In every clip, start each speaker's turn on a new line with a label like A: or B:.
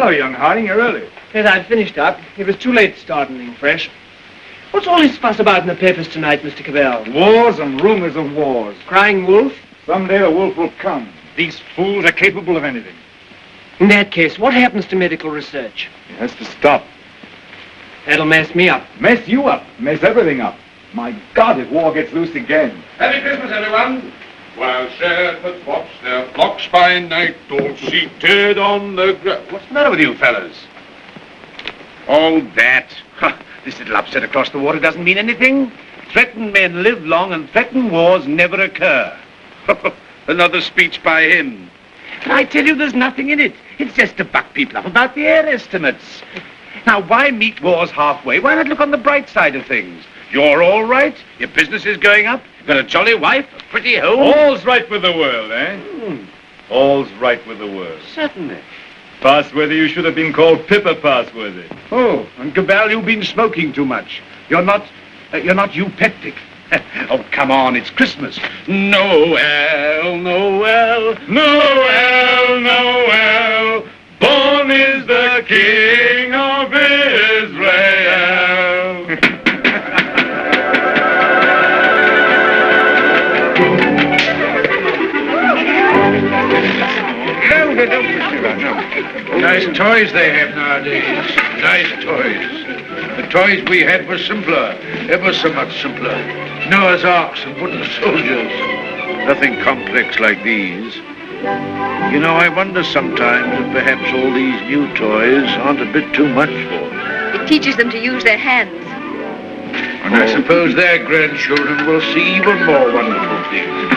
A: Hello, young Harding. You're early.
B: Yes, I've finished up. It was too late to start anything fresh. What's all this fuss about in the papers tonight, Mr. Cabell?
A: Wars and rumors of wars.
B: Crying wolf?
A: Someday the wolf will come. These fools are capable of anything.
B: In that case, what happens to medical research?
A: It has to stop.
B: That'll mess me up.
A: Mess you up. Mess everything up. My God, if war gets loose again.
C: Merry Christmas, everyone. While shepherds watch their flocks by night, all seated on the ground. What's the matter with you fellas?
D: Oh, that. This little upset across the water doesn't mean anything. Threatened men live long and threatened wars never occur. Another speech by him. But I tell you, there's nothing in it. It's just to buck people up about the air estimates. Now, why meet wars halfway? Why not look on the bright side of things? You're all right. Your business is going up. You've got a jolly wife, a pretty home.
A: All's right with the world, eh? All's right with the world.
D: Certainly.
A: Passworthy, you should have been called Pippa Passworthy.
D: Oh, and Cabell, you've been smoking too much. You're not eupeptic. Oh, come on, it's Christmas. Noel, Noel, Noel, Noel. Born is the King of Israel. Nice toys they have nowadays. Nice toys. The toys we had were simpler, ever so much simpler. Noah's Arks and wooden soldiers. Nothing complex like these. You know, I wonder sometimes if perhaps all these new toys aren't a bit too much for them.
E: It teaches them to use their hands.
D: And I suppose their grandchildren will see even more wonderful things.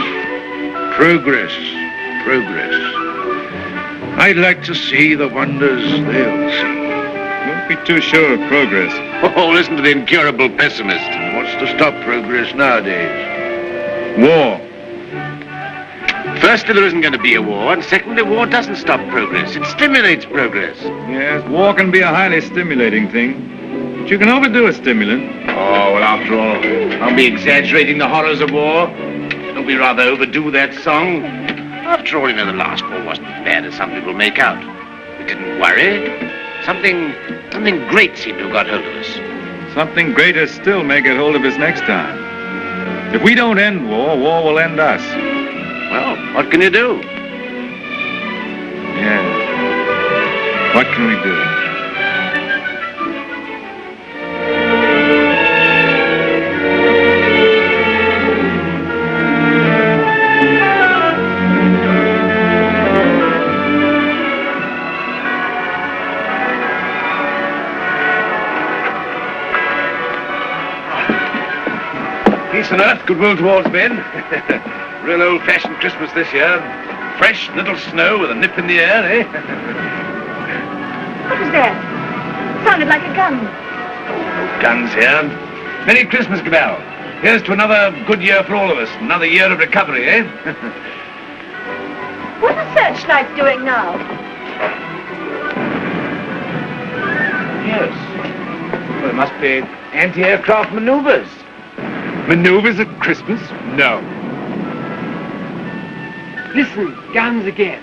D: Progress, progress. I'd like to see the wonders they'll see.
A: Don't be too sure of progress.
D: Oh, listen to the incurable pessimist. What's to stop progress nowadays?
A: War.
D: Firstly, there isn't going to be a war, and secondly, war doesn't stop progress. It stimulates progress.
A: Yes, war can be a highly stimulating thing. But you can overdo a stimulant.
D: Oh, well, after all, I'll be exaggerating the horrors of war. Don't we rather overdo that song? After all, you know, the last war wasn't as bad as some people make out. We didn't worry. Something great seemed to have got hold of us.
A: Something greater still may get hold of us next time. If we don't end war, war will end us.
D: Well, what can you do?
A: Yes. What can we do?
D: Peace on earth, goodwill towards men. Real old-fashioned Christmas this year. Fresh little snow with a nip in the air, eh?
E: What was that? Sounded like a gun.
D: No guns here. Merry Christmas, Cabell. Here's to another good year for all of us. Another year of recovery, eh?
E: What are the searchlights doing now?
D: Yes. Well, it must be anti-aircraft maneuvers. Maneuvers at Christmas? No.
B: Listen, guns again.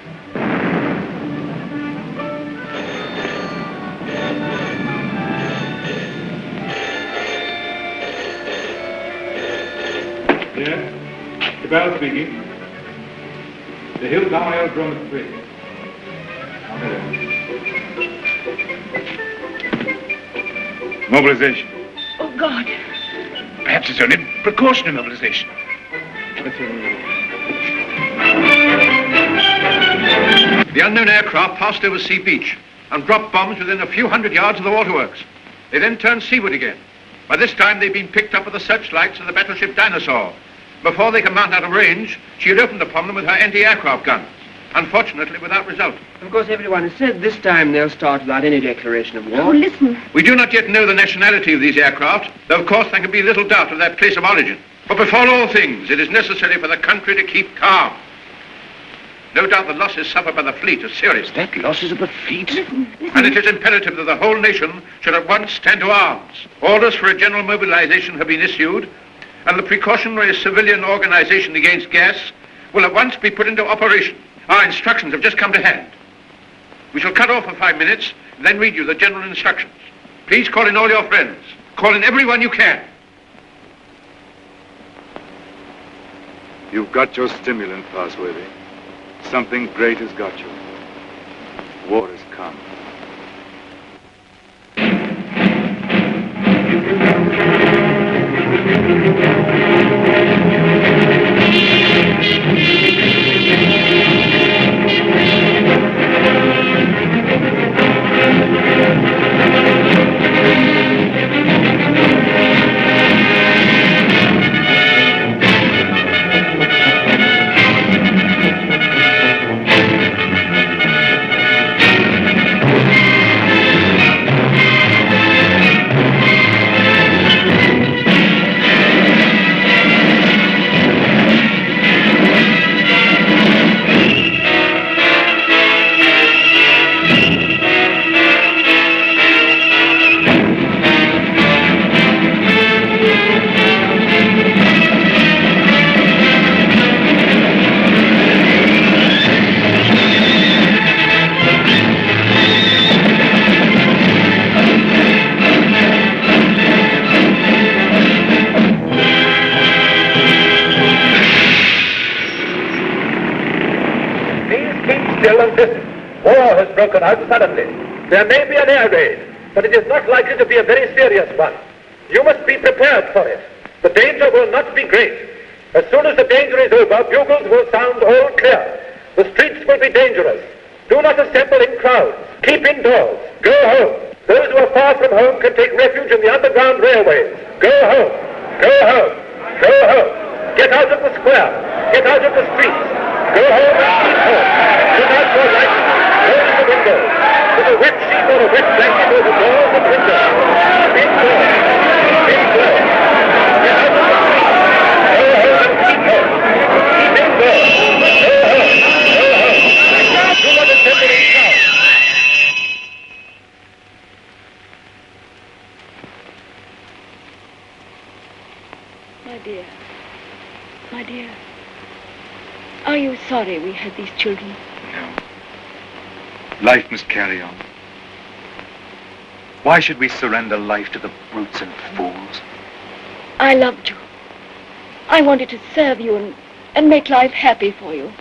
A: Yes? Cabell speaking. The Hilltown Aerodrome is free. Mobilization.
E: Oh, God.
D: Perhaps it's only precautionary mobilization. The unknown aircraft passed over Sea Beach and dropped bombs within a few hundred yards of the waterworks. They then turned seaward again. By this time, they'd been picked up with the searchlights of the battleship Dinosaur. Before they could mount out of range, she had opened upon them with her anti-aircraft guns. Unfortunately, without result.
B: Of course, everyone has said this time they'll start without any declaration of war.
E: Oh, listen.
D: We do not yet know the nationality of these aircraft, though of course there can be little doubt of their place of origin. But before all things, it is necessary for the country to keep calm. No doubt the losses suffered by the fleet are serious.
B: That losses of the fleet?
D: And it is imperative that the whole nation should at once stand to arms. Orders for a general mobilization have been issued, and the precautionary civilian organization against gas will at once be put into operation. Our instructions have just come to hand. We shall cut off for 5 minutes, and then read you the general instructions. Please call in all your friends. Call in everyone you can.
A: You've got your stimulant, Passworthy. Something great has got you. War has come.
F: War has broken out suddenly. There may be an air raid, but it is not likely to be a very serious one. You must be prepared for it. The danger will not be great. As soon as the danger is over, bugles will sound all clear. The streets will be dangerous. Do not assemble in crowds. Keep indoors. Go home. Those who are far from home can take refuge in the underground railways. Go home. Go home. Go home. Get out of the square. Get out of the streets. Go home and keep home. Put out your lights. Close the windows. Put a wet sheet or a wet blanket over doors and windows. Keep indoors. Keep indoors. Get out of the streets. Go home and keep home. Keep indoors. Go home. Go home. Do not assemble in crowds.
E: My dear. My dear. Are you sorry we had these children?
A: No. Life must carry on. Why should we surrender life to the brutes and fools?
E: I loved you. I wanted to serve you and make life happy for you.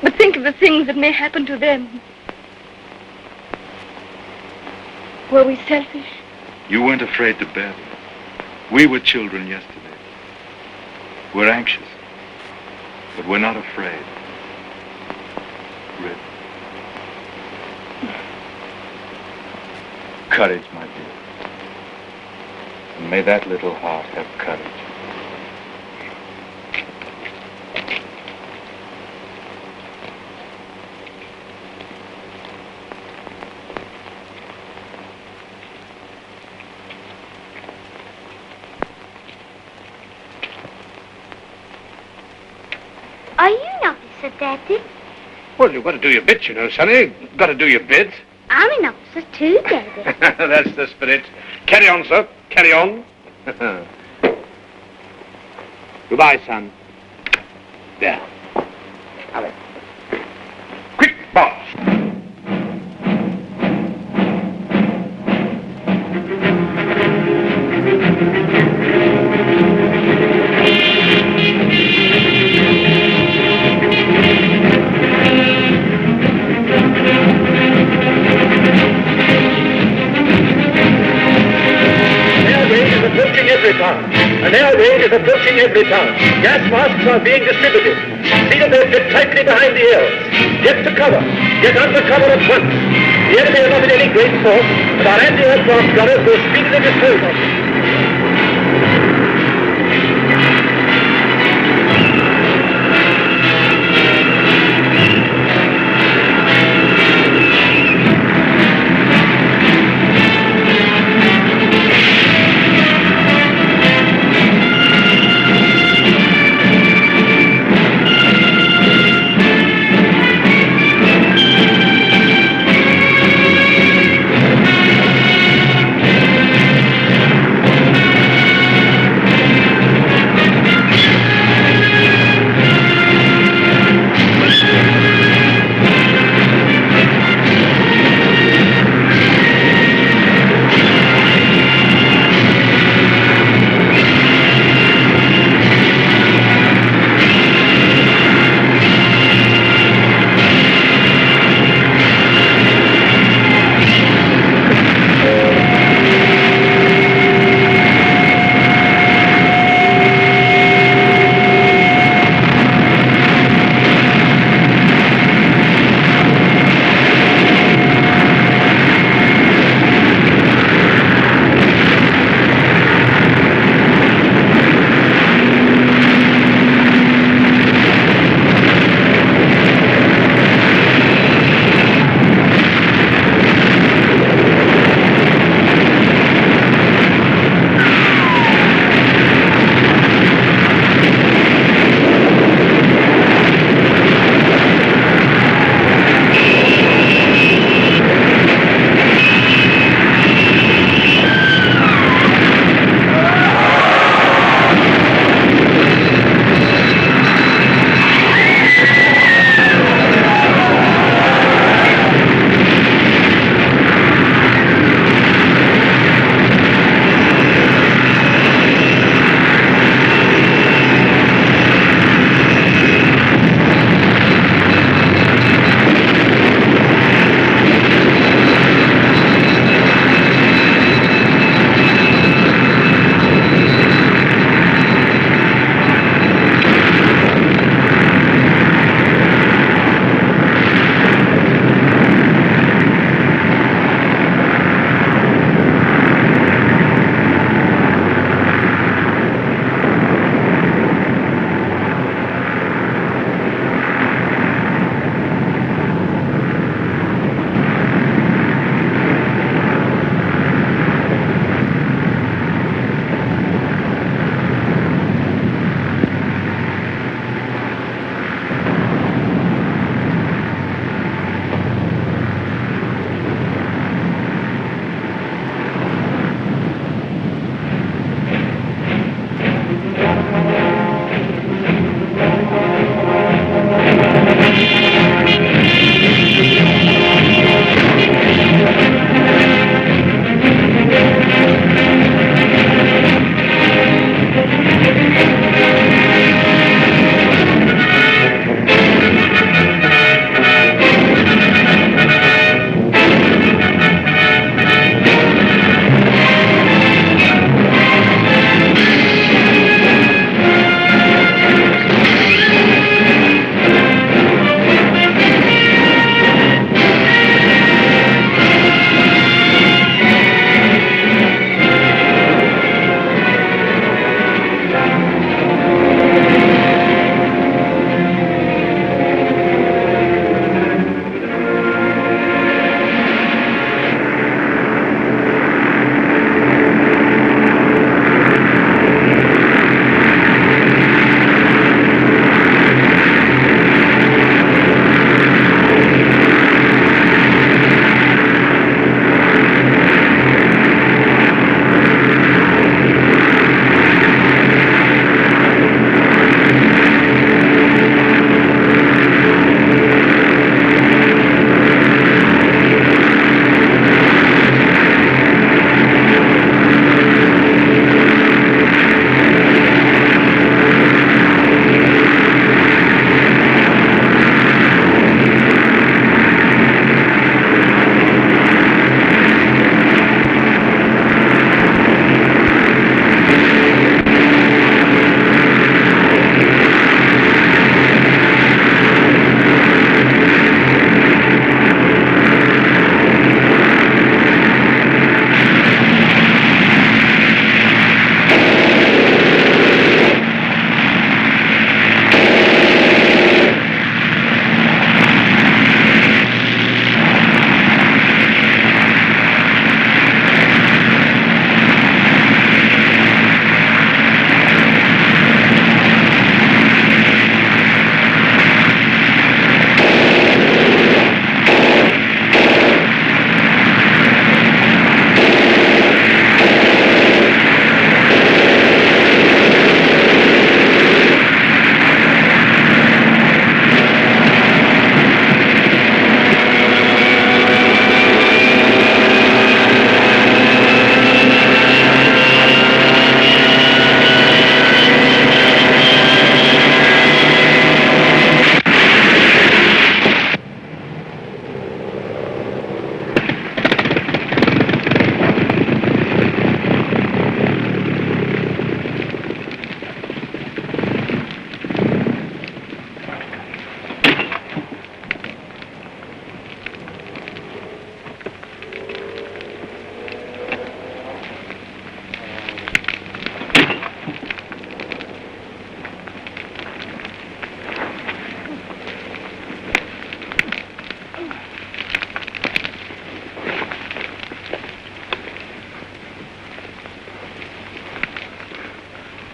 E: But think of the things that may happen to them. Were we selfish?
A: You weren't afraid to bear them. We were children yesterday. We're anxious, but we're not afraid. Rip. Courage, my dear. And may that little heart have courage.
G: Are you an officer, Daddy?
D: Well, you've got to do your bit, you know, Sonny. Got to do your bit.
G: I'm an officer too, Daddy.
D: That's the spirit. Carry on, sir. Carry on. Goodbye, son. There. Alex. Quick, boss.
F: An air raid is approaching every town. Gas masks are being distributed. See that they fit tightly behind the ears. Get to cover. Get under cover at once. The enemy are not in any great force, but our anti-aircraft gunners will speedily dispose of them.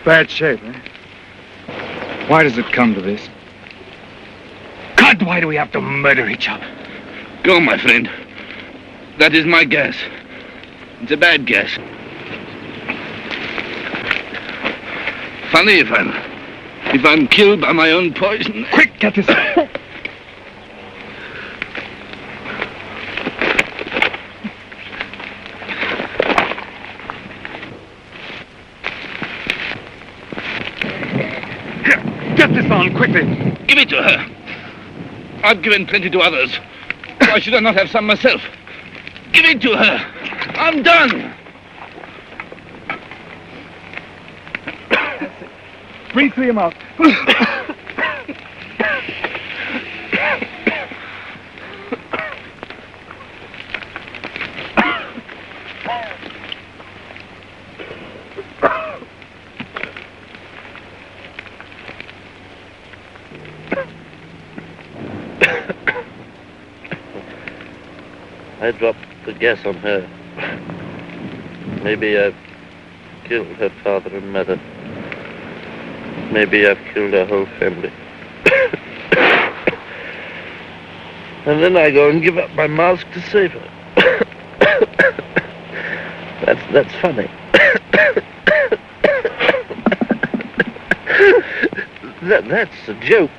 A: Bad shape, eh? Why does it come to this? God, why do we have to murder each other?
D: Go, my friend. That is my guess. It's a bad guess. Funny if I'm killed by my own poison.
A: Quick, get this out. Get this on, quickly.
D: Give it to her. I've given plenty to others. Why should I not have some myself? Give it to her. I'm done.
A: Bring 3 of them out.
F: I dropped the gas on her. Maybe I've killed her father and mother. Maybe I've killed her whole family. And then I go and give up my mask to save her. That's funny. That's a joke.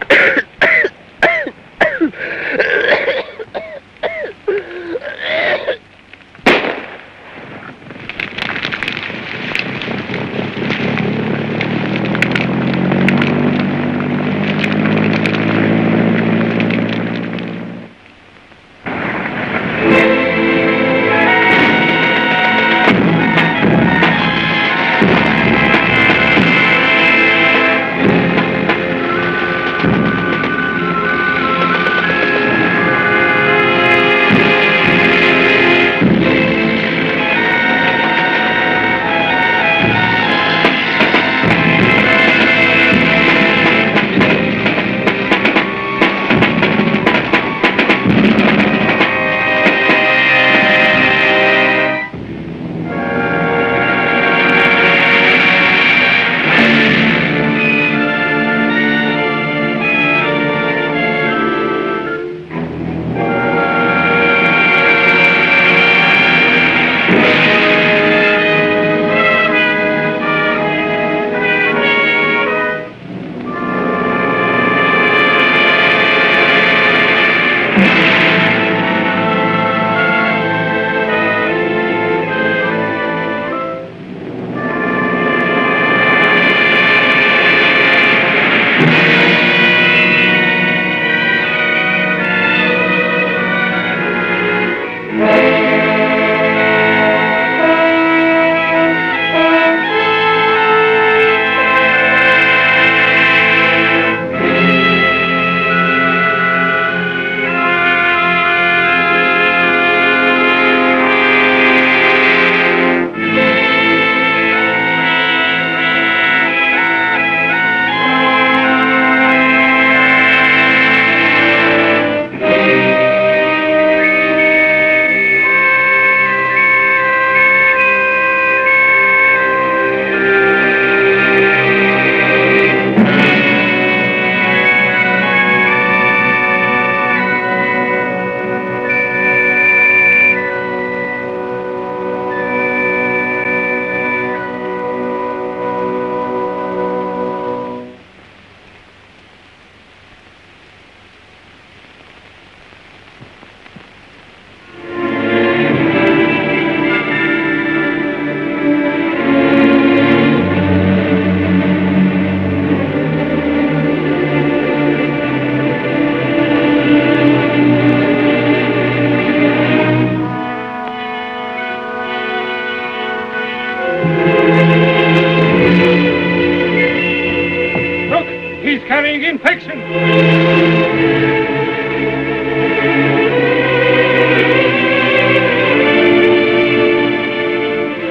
B: carrying infection.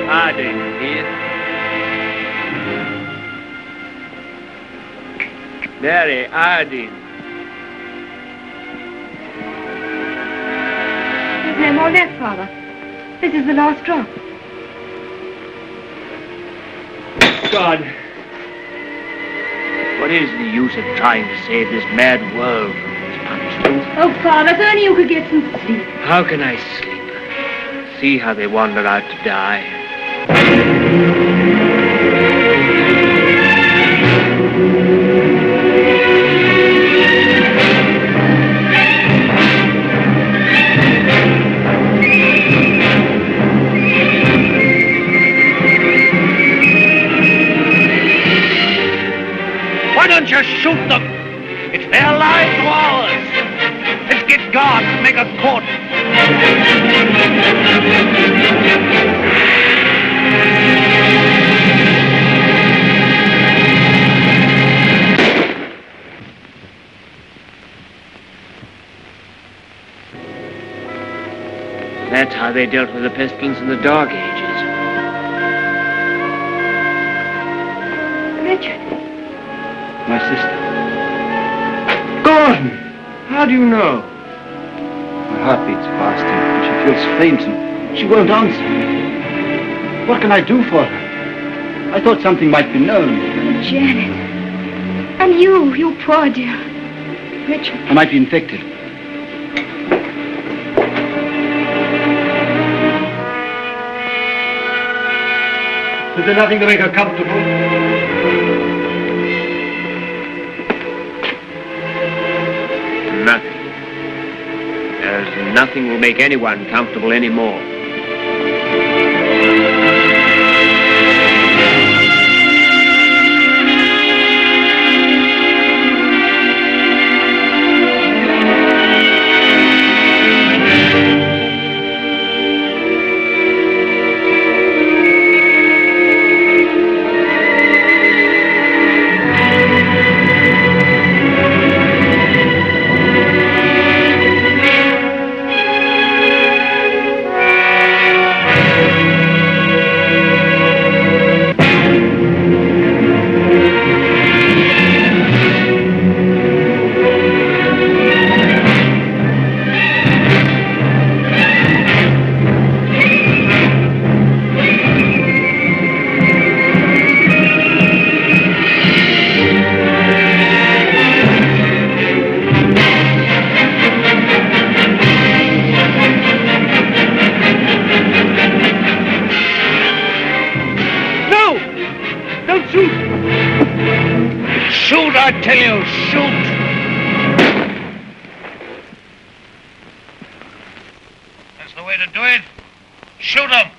B: Harding here. Mary, Harding.
E: There's no more left, Father. This is the last drop.
B: God, What is the use of trying to save this mad world from this punishment?
E: Oh, Father, if only you could get some sleep.
B: How can I sleep? See how they wander out to die.
D: Why don't you shoot them? It's their lives or ours. Let's get guards and make a cordon.
B: That's how they dealt with the pestilence in the Dark Ages.
E: Richard.
H: My sister.
B: Gordon! How do you know?
H: My heart beats faster, and she feels faint, and she won't answer. What can I do for her? I thought something might be known.
E: Janet. And you poor dear. Richard.
H: I might be infected.
B: Is there nothing to make her comfortable? Nothing. There's nothing will make anyone comfortable anymore.
D: Shoot, I tell you, shoot! That's the way to do it. Shoot 'em!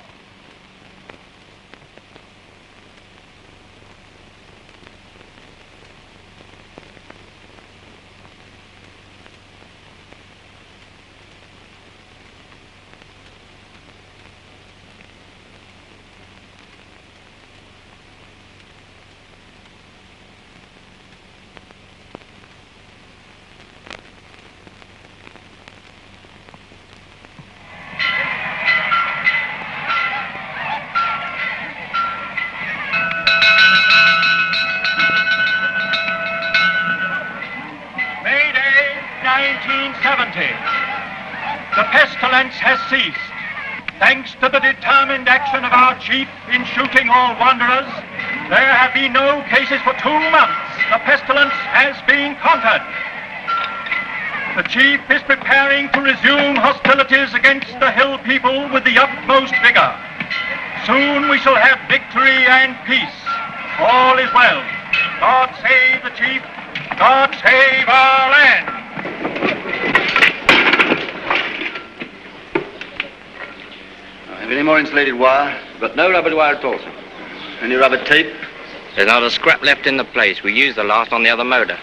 I: The pestilence has ceased. Thanks to the determined action of our chief in shooting all wanderers, there have been no cases for 2 months. The pestilence has been conquered. The chief is preparing to resume hostilities against the hill people with the utmost vigor. Soon we shall have victory and peace. All is well. God save the chief. God save our land.
H: Have you any more insulated wire?
J: But no rubber wire at all, sir.
H: Any rubber tape?
J: There's not a scrap left in the place. We used the last on the other motor.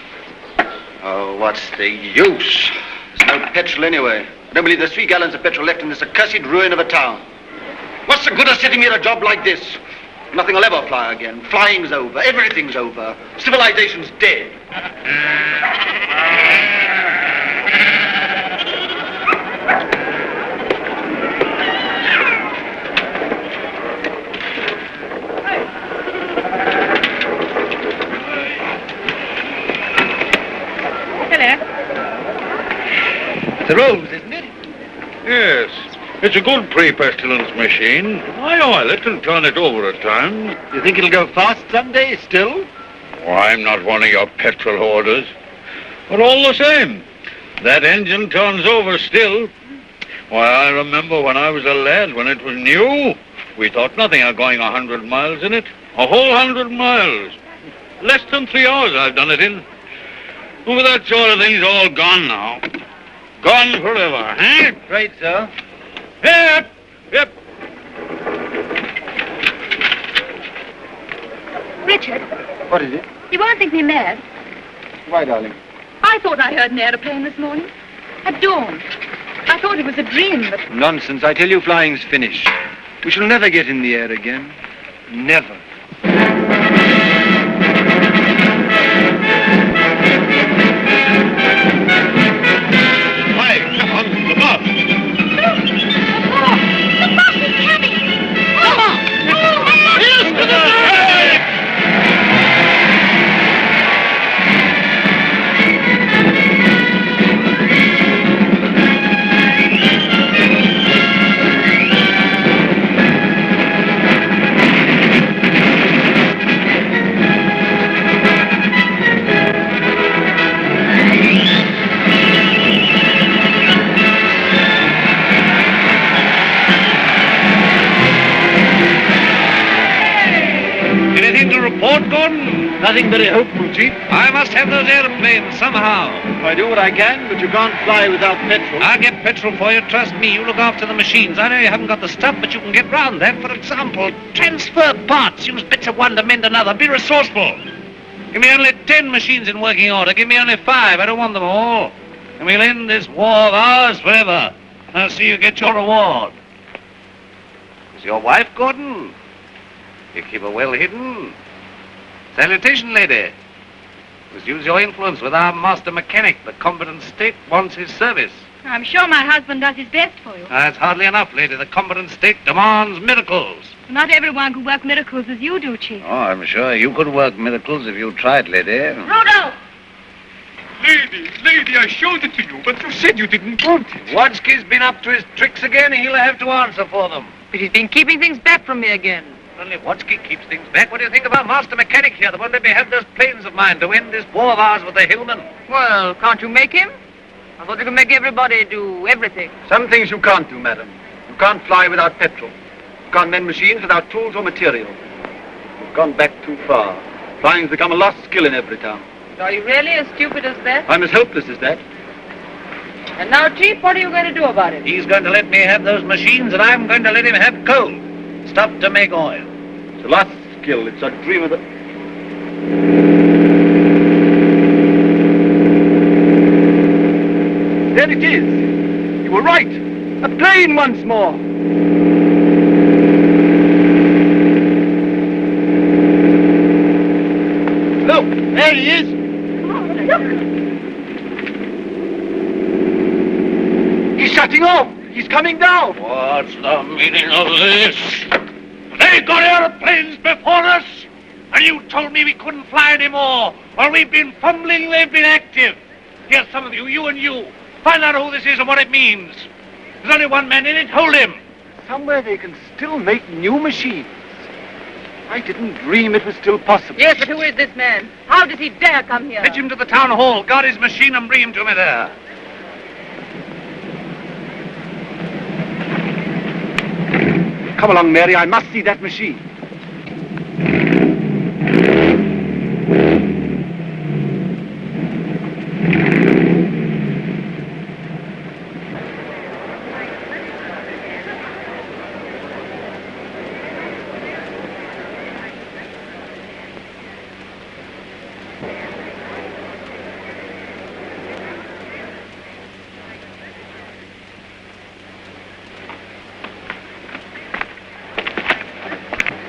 H: Oh, what's the use? There's no petrol anyway. I don't believe there's 3 gallons of petrol left in this accursed ruin of a town. What's the good of sitting here a job like this? Nothing will ever fly again. Flying's over. Everything's over. Civilization's dead.
D: The rose, isn't it?
C: Yes. It's a good pre-pestilence machine. I oil it and turn it over at times.
H: You think it'll go fast someday still?
K: Oh, I'm not one of your petrol hoarders. But all the same, that engine turns over still. Why, I remember when I was a lad, when it was new, we thought nothing of going 100 miles in it. A whole 100 miles. Less than 3 hours I've done it in. Well, that sort of thing's all gone now. Gone forever, eh?
B: Right, sir.
K: Yep, yep.
L: Richard,
B: What is it?
L: you won't think me mad.
B: Why, darling?
L: I thought I heard an aeroplane this morning. At dawn. I thought it was a dream, but...
B: Nonsense. I tell you, flying's finished. We shall never get in the air again. Never.
K: Hi, come on, the bus.
G: The bus is coming!
K: Come on! Here's to the
D: Anything to report, Gordon?
B: Nothing very hopeful, Chief.
D: I must have those airplanes somehow.
B: I do what I can, but you can't fly without petrol.
D: I'll get petrol for you, trust me. You look after the machines. I know you haven't got the stuff, but you can get round that. For example, transfer parts. Use bits of one to mend another. Be resourceful. Give me only 10 machines in working order. Give me only 5. I don't want them all. And we'll end this war of ours forever. I'll see you get your reward. Is your wife, Gordon? You keep her well hidden. Salutation, lady. Must use your influence with our master mechanic. The competent state wants his service.
L: I'm sure my husband does his best for you.
D: That's hardly enough, lady. The competent state demands miracles.
L: Not everyone can work miracles as you do, Chief.
D: Oh, I'm sure you could work miracles if you tried, lady.
L: Rudolph!
C: Lady, I showed it to you, but you said you didn't want it.
D: Wadsky's been up to his tricks again. He'll have to answer for them.
M: But he's been keeping things back from me again.
D: Only Wadsky keeps things back. What do you think of our master mechanic here that won't let me have those planes of mine to end this war of ours with the Hillmen?
M: Well, can't you make him? I thought you could make everybody do everything.
B: Some things you can't do, madam. You can't fly without petrol. You can't mend machines without tools or material. You've gone back too far. Flying's become a lost skill in every town.
M: Are you really as stupid as that?
B: I'm as helpless as that.
M: And now, Chief, what are you going to do about it?
D: He's going to let me have those machines, and I'm going to let him have coal. Stuff to make oil.
B: It's a lost skill. It's a dream of the... There it is. You were right. A plane once more. Look, there he is. He's shutting off. He's coming down.
K: What's the meaning of this?
D: They got airplanes before us, and you told me we couldn't fly anymore. While we've been fumbling, they've been active. Here, some of you, you and you, find out who this is and what it means. There's only one man in it. Hold him.
B: Somewhere they can still make new machines. I didn't dream it was still possible.
M: Yes, but who is this man? How does he dare come here?
D: Fetch him to the town hall. Guard his machine and bring him to me there.
B: Come along, Mary. I must see that machine.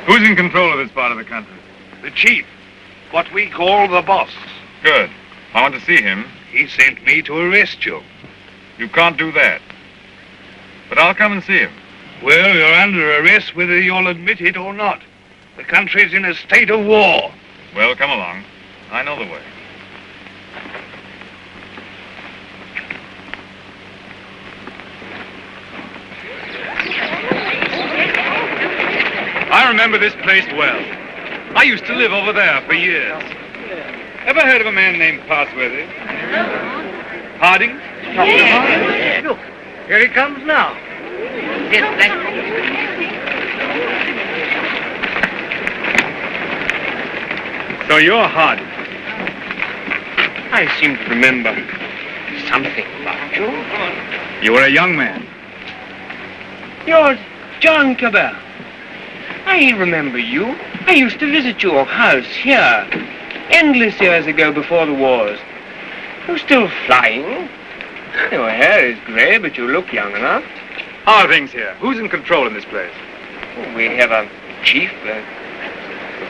A: Who's in control of this part of the country?
K: The chief. What we call the boss.
A: Good. I want to see him.
K: He sent me to arrest you.
A: You can't do that. But I'll come and see him.
K: Well, you're under arrest whether you'll admit it or not. The country's in a state of war.
A: Well, come along. I know the way. I remember this place well. I used to live over there for years. Ever heard of a man named Parsworthy? Harding?
M: Yeah.
N: Look, here he comes now.
A: So you're Harding.
N: I seem to remember something about you.
A: You were a young man.
N: You're John Cabell. I remember you. I used to visit your house here endless years ago before the wars. You're still flying. Your hair is grey, but you look young enough.
A: How are things here? Who's in control in this place?
N: We have a chief, a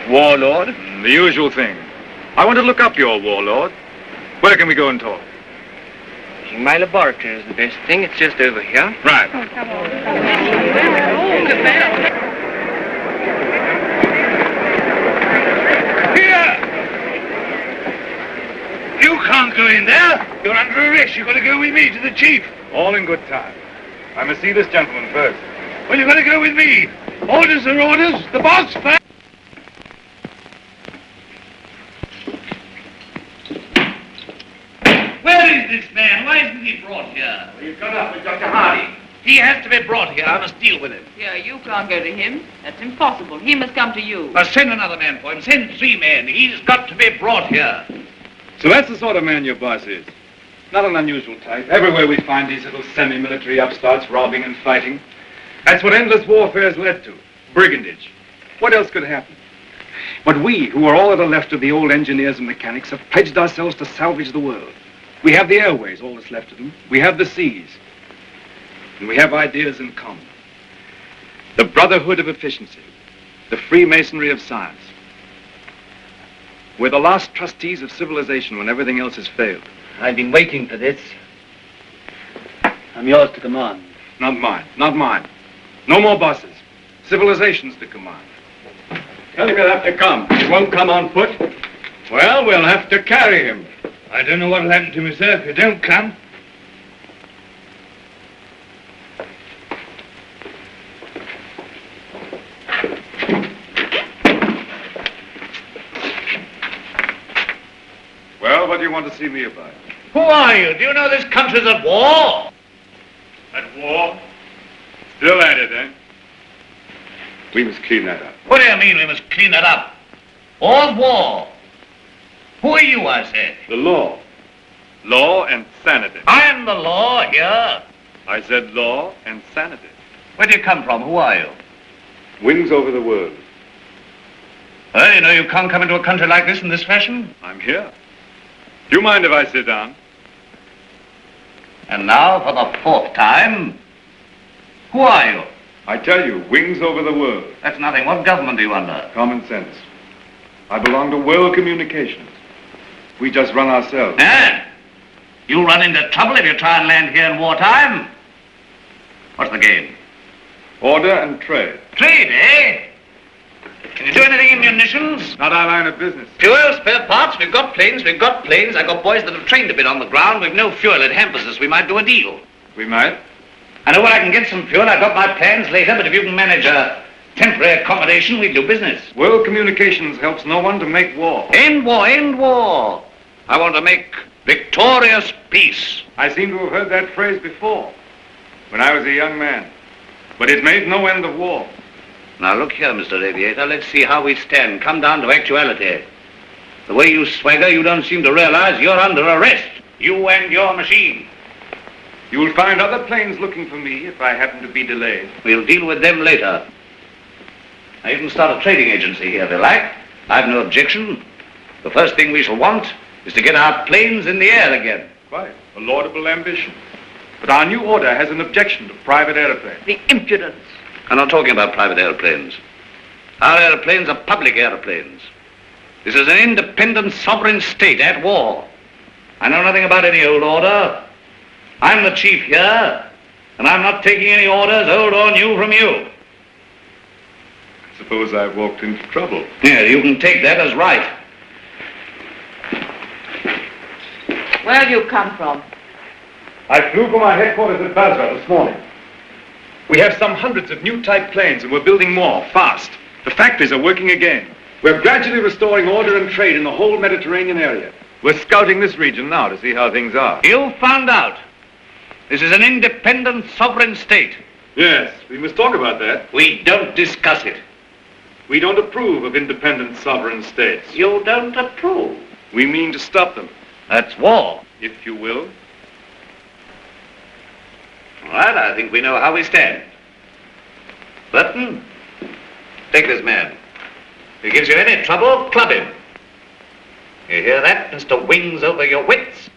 N: warlord.
A: The usual thing. I want to look up your warlord. Where can we go and talk?
N: My laboratory is the best thing. It's just over here.
A: Right.
N: Oh, come on.
K: Here! You can't go in there. You're under arrest. You've got to go with me to the chief.
A: All in good time. I must see this gentleman first.
K: Well, you've got to go with me. Orders are orders. The boss first.
D: Where is this man? Why isn't he brought here?
B: Well, you've gone up with Dr. Hardy.
D: He has to be brought here. I must deal with him.
M: Yeah, you can't go to him. That's impossible. He must come to you.
D: Send another man for him. Send 3 men. He's got to be brought here.
A: So that's the sort of man your boss is. Not an unusual type. Everywhere we find these little semi-military upstarts robbing and fighting. That's what endless warfare has led to. Brigandage. What else could happen? But we, who are all that are left of the old engineers and mechanics, have pledged ourselves to salvage the world. We have the airways, all that's left of them. We have the seas. And we have ideas in common. The brotherhood of efficiency. The Freemasonry of science. We're the last trustees of civilization when everything else has failed.
B: I've been waiting for this. I'm yours to command.
A: Not mine. Not mine. No more bosses. Civilization's to command.
C: Tell him he'll have to come. He won't come on foot. Well, we'll have to carry him.
K: I don't know what'll happen to me, sir, if you don't come.
A: Well, what do you want to see me about?
D: Who are you? Do you know this country's at war?
A: At war? Still at it, eh? We must clean that up.
D: What do you mean we must clean that up? All's war. Who are you, I said?
A: The law. Law and sanity.
D: I'm the law here.
A: I said law and sanity.
D: Where do you come from? Who are you?
A: Wings over the world.
D: Well, you know you can't come into a country like this in this fashion.
A: I'm here. Do you mind if I sit down?
D: And now, for the 4th time, who are you?
A: I tell you, wings over the world.
D: That's nothing. What government are you under?
A: Common sense. I belong to world communications. We just run ourselves.
D: And you'll run into trouble if you try and land here in wartime. What's the game?
A: Order and trade.
D: Trade, eh? Can you do anything in munitions?
A: Not our line of business.
D: Fuel, spare parts, we've got planes. I've got boys that have trained a bit on the ground. We've no fuel, it hampers us. We might do a deal.
A: We might?
D: I know where I can get some fuel. I've got my plans later, but if you can manage a temporary accommodation, we'll do business.
A: World communications helps no one to make war.
D: End war, end war. I want to make victorious peace.
A: I seem to have heard that phrase before, when I was a young man. But it made no end of war.
D: Now look here, Mr. Aviator, let's see how we stand. Come down to actuality. The way you swagger, you don't seem to realize you're under arrest. You and your machine.
A: You'll find other planes looking for me if I happen to be delayed.
D: We'll deal with them later. Now you can start a trading agency here if you like. I've no objection. The first thing we shall want is to get our planes in the air again.
A: Quite. A laudable ambition. But our new order has an objection to private airplanes.
M: The impudence.
D: I'm not talking about private airplanes. Our airplanes are public airplanes. This is an independent sovereign state at war. I know nothing about any old order. I'm the chief here, and I'm not taking any orders, old or new, from you.
A: I suppose I've walked into trouble.
D: Yeah, you can take that as right.
M: Where have you come from?
A: I flew from our headquarters at Basra this morning. We have some hundreds of new type planes, and we're building more, fast. The factories are working again. We're gradually restoring order and trade in the whole Mediterranean area. We're scouting this region now to see how things are.
K: You found out. This is an independent sovereign state.
A: Yes, we must talk about that.
K: We don't discuss it.
A: We don't approve of independent sovereign states.
K: You don't approve.
A: We mean to stop them,
K: That's war.
A: if you will.
D: All right, I think we know how we stand. Burton, take this man. If he gives you any trouble, club him. You hear that, Mr. Wings over your wits?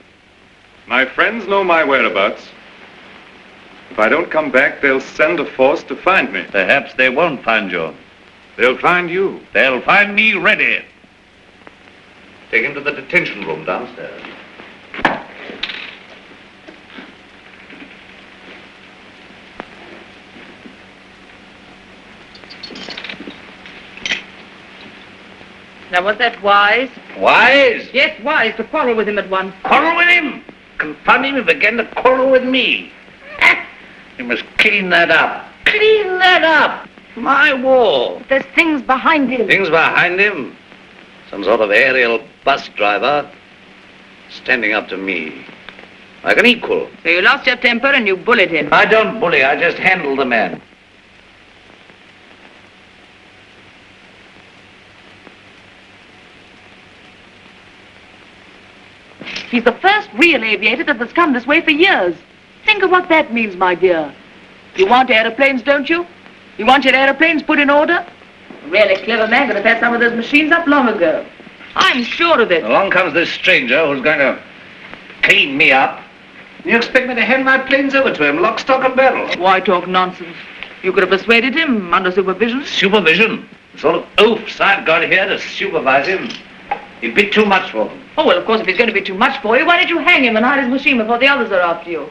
A: My friends know my whereabouts. If I don't come back, they'll send a force to find me.
K: Perhaps they won't find you.
A: They'll find you.
K: They'll find me ready.
D: Take him to the detention room downstairs.
M: Now, was that wise?
K: Wise?
M: Yes, wise, to quarrel with him at once.
K: Quarrel with him? Confound him, he began to quarrel with me. You must clean that up. Clean that up. My war.
M: There's things behind him.
D: Things behind him. Some sort of aerial bus driver standing up to me like an equal.
M: So you lost your temper and you bullied him.
K: I don't bully, I just handle the man.
M: He's the first real aviator that has come this way for years. Think of what that means, my dear. You want aeroplanes, don't you? You want your aeroplanes put in order? A really clever man could have had some of those machines up long ago. I'm sure of it.
D: Along comes this stranger who's going to clean me up. You expect me to hand my planes over to him, lock, stock, and barrel?
M: Why talk nonsense? You could have persuaded him under supervision.
D: Supervision? The sort of oafs I've got here to supervise him. He'd be too much for them.
M: Oh, well, of course, if he's going to be too much for you, why don't you hang him and hide his machine before the others are after you?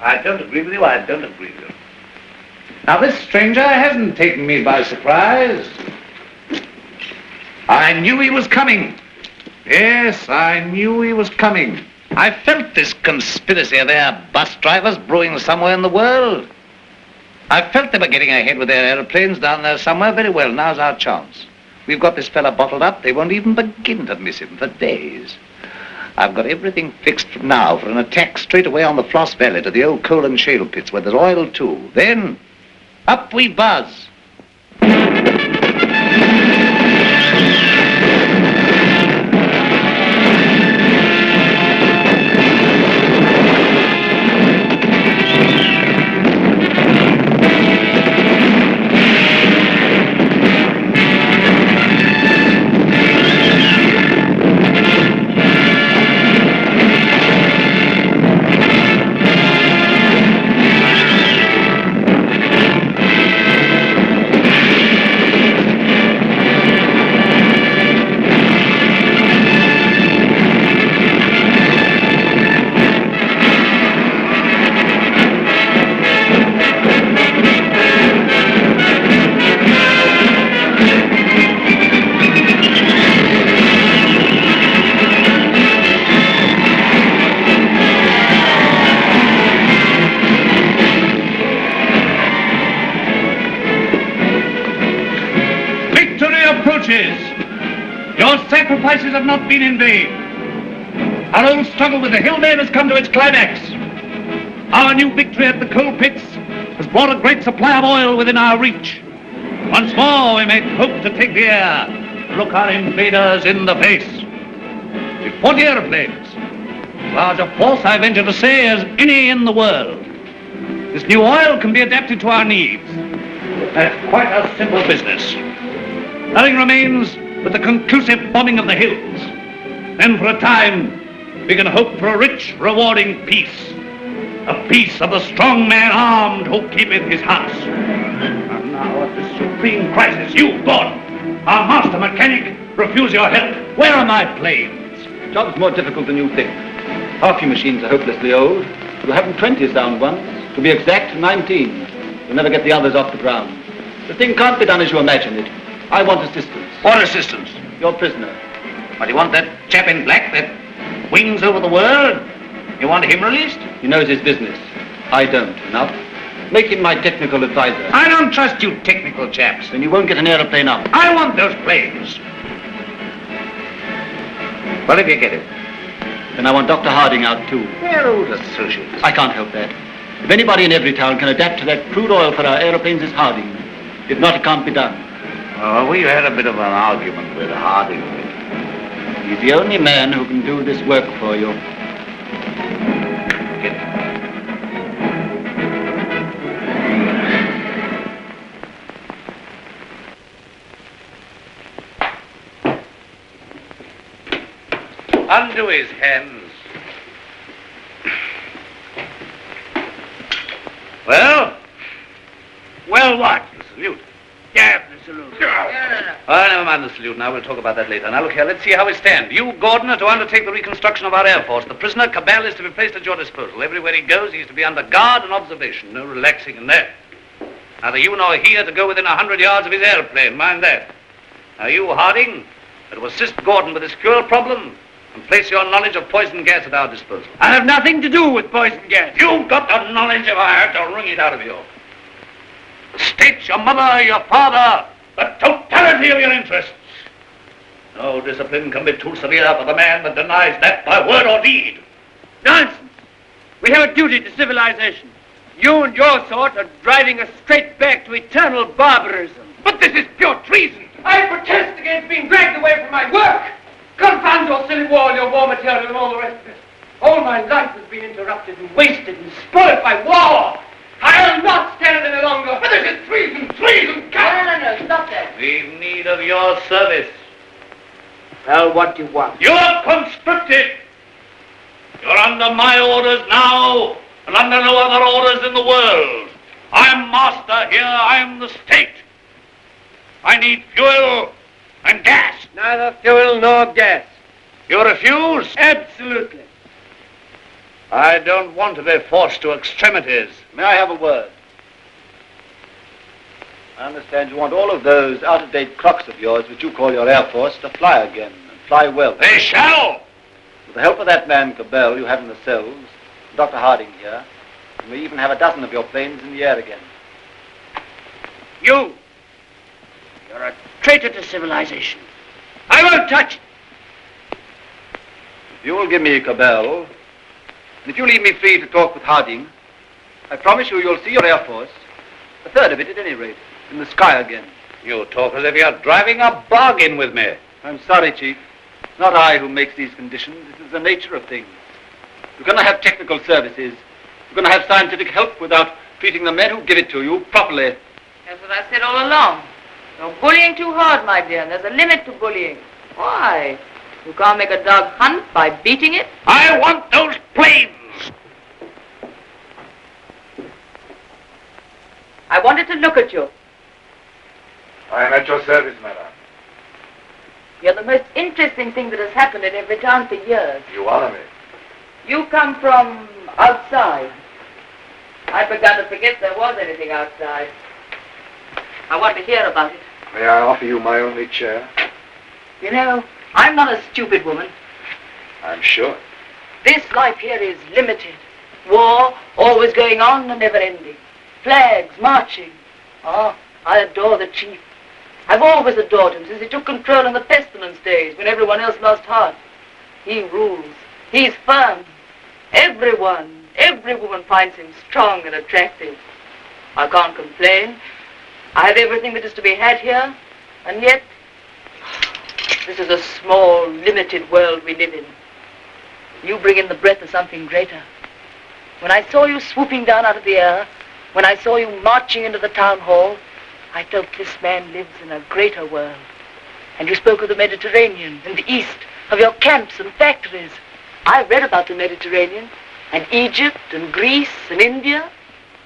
D: I don't agree with you, I don't agree with you. Now, this stranger hasn't taken me by surprise. I knew he was coming. Yes, I knew he was coming. I felt this conspiracy of their bus drivers brewing somewhere in the world. I felt they were getting ahead with their aeroplanes down there somewhere. Very well, now's our chance. We've got this fella bottled up. They won't even begin to miss him for days. I've got everything fixed now for an attack straight away on the Floss Valley to the old coal and shale pits where there's oil too. Then, up we buzz.
K: Your sacrifices have not been in vain. Our old struggle with the hillmen has come to its climax. Our new victory at the coal pits has brought a great supply of oil within our reach. Once more we may hope to take the air, to look our invaders in the face. With 40 aeroplanes, as large a force, I venture to say, as any in the world. This new oil can be adapted to our needs. That's quite a simple business. Nothing remains but the conclusive bombing of the hills. Then for a time, we can hope for a rich, rewarding peace. A peace of the strong man armed who keepeth his house. And now at this supreme crisis, you, Gordon, our master mechanic, refuse your help. Where are my planes?
B: Job's more difficult than you think. Half your machines are hopelessly old. You'll have them 20 sound ones. To be exact, 19. You'll never get the others off the ground. The thing can't be done as you imagine it. I want assistance.
K: What assistance?
B: Your prisoner.
K: What, you want that chap in black that wings over the world? You want him released?
B: He knows his business. I don't. Enough. Make him my technical advisor.
K: I don't trust you technical chaps.
B: Then you won't get an aeroplane up.
K: I want those planes.
D: Well, if you get it.
B: Then I want Dr. Harding out too.
D: They're old associates.
B: I can't help that. If anybody in every town can adapt to that crude oil for our aeroplanes, it's Harding. If not, it can't be done.
D: Oh, we had a bit of an argument with Harding.
B: He's the only man who can do this work for you.
D: Get it. Undo his hands. Well? Well, what? The salute.
N: Yeah, the salute.
D: Oh, never mind the salute now. We'll talk about that later. Now, look here. Let's see how we stand. You, Gordon, are to undertake the reconstruction of our Air Force. The prisoner, Cabell, is to be placed at your disposal. Everywhere he goes, he's to be under guard and observation. No relaxing in there. Neither you nor he are to go within 100 yards of his airplane. Mind that. Now, you, Harding, are to assist Gordon with his fuel problem and place your knowledge of poison gas at our disposal.
N: I have nothing to do with poison gas.
D: You've got the knowledge if I had to wring it out of you. The state, your mother, your father, the totality of your interests. No discipline can be too severe for the man that denies that by word or deed.
N: Nonsense. We have a duty to civilization. You and your sort are driving us straight back to eternal barbarism.
D: But this is pure treason.
N: I protest against being dragged away from my work. Confound your silly war, your war material, and all the rest of it. All my life has been interrupted and wasted and spoiled by war. I'll not stand it any longer.
D: But this is treason, treason,
M: No, stop that.
D: We've need of your service.
N: Well, what do you want?
D: You're conscripted. You're under my orders now, and under no other orders in the world. I'm master here, I'm the state. I need fuel and gas.
N: Neither fuel nor gas.
D: You refuse?
N: Absolutely.
D: I don't want to be forced to extremities.
B: May I have a word? I understand you want all of those out-of-date clocks of yours, which you call your Air Force, to fly again, and fly well.
D: They shall!
B: With the help of that man, Cabell, you have in the cells, Dr. Harding here, you may even have a dozen of your planes in the air again.
N: You're a traitor to civilization. I won't touch it.
B: If you will give me Cabell, and if you leave me free to talk with Harding, I promise you'll see your Air Force, a third of it at any rate, in the sky again.
D: You talk as if you're driving a bargain with me.
B: I'm sorry, Chief. It's not I who makes these conditions. It is the nature of things. You're going to have technical services. You're going to have scientific help without treating the men who give it to you properly.
M: That's what I said all along. You're bullying too hard, my dear, and there's a limit to bullying. Why? You can't make a dog hunt by beating it?
D: I want those planes!
M: I wanted to look at you.
A: I am at your service, madam.
M: You're the most interesting thing that has happened in every town for years.
A: You honor me.
M: You come from outside. I'd begun to forget there was anything outside. I want to hear about it.
A: May I offer you my only chair?
M: You know, I'm not a stupid woman.
A: I'm sure.
M: This life here is limited. War, always going on and never ending. Flags, marching. Oh, I adore the chief. I've always adored him since he took control in the pestilence days when everyone else lost heart. He rules. He's firm. Every woman finds him strong and attractive. I can't complain. I have everything that is to be had here, and yet this is a small, limited world we live in. You bring in the breath of something greater. When I saw you swooping down out of the air, when I saw you marching into the town hall, I felt this man lives in a greater world. And you spoke of the Mediterranean and the East, of your camps and factories. I read about the Mediterranean, and Egypt and Greece and India.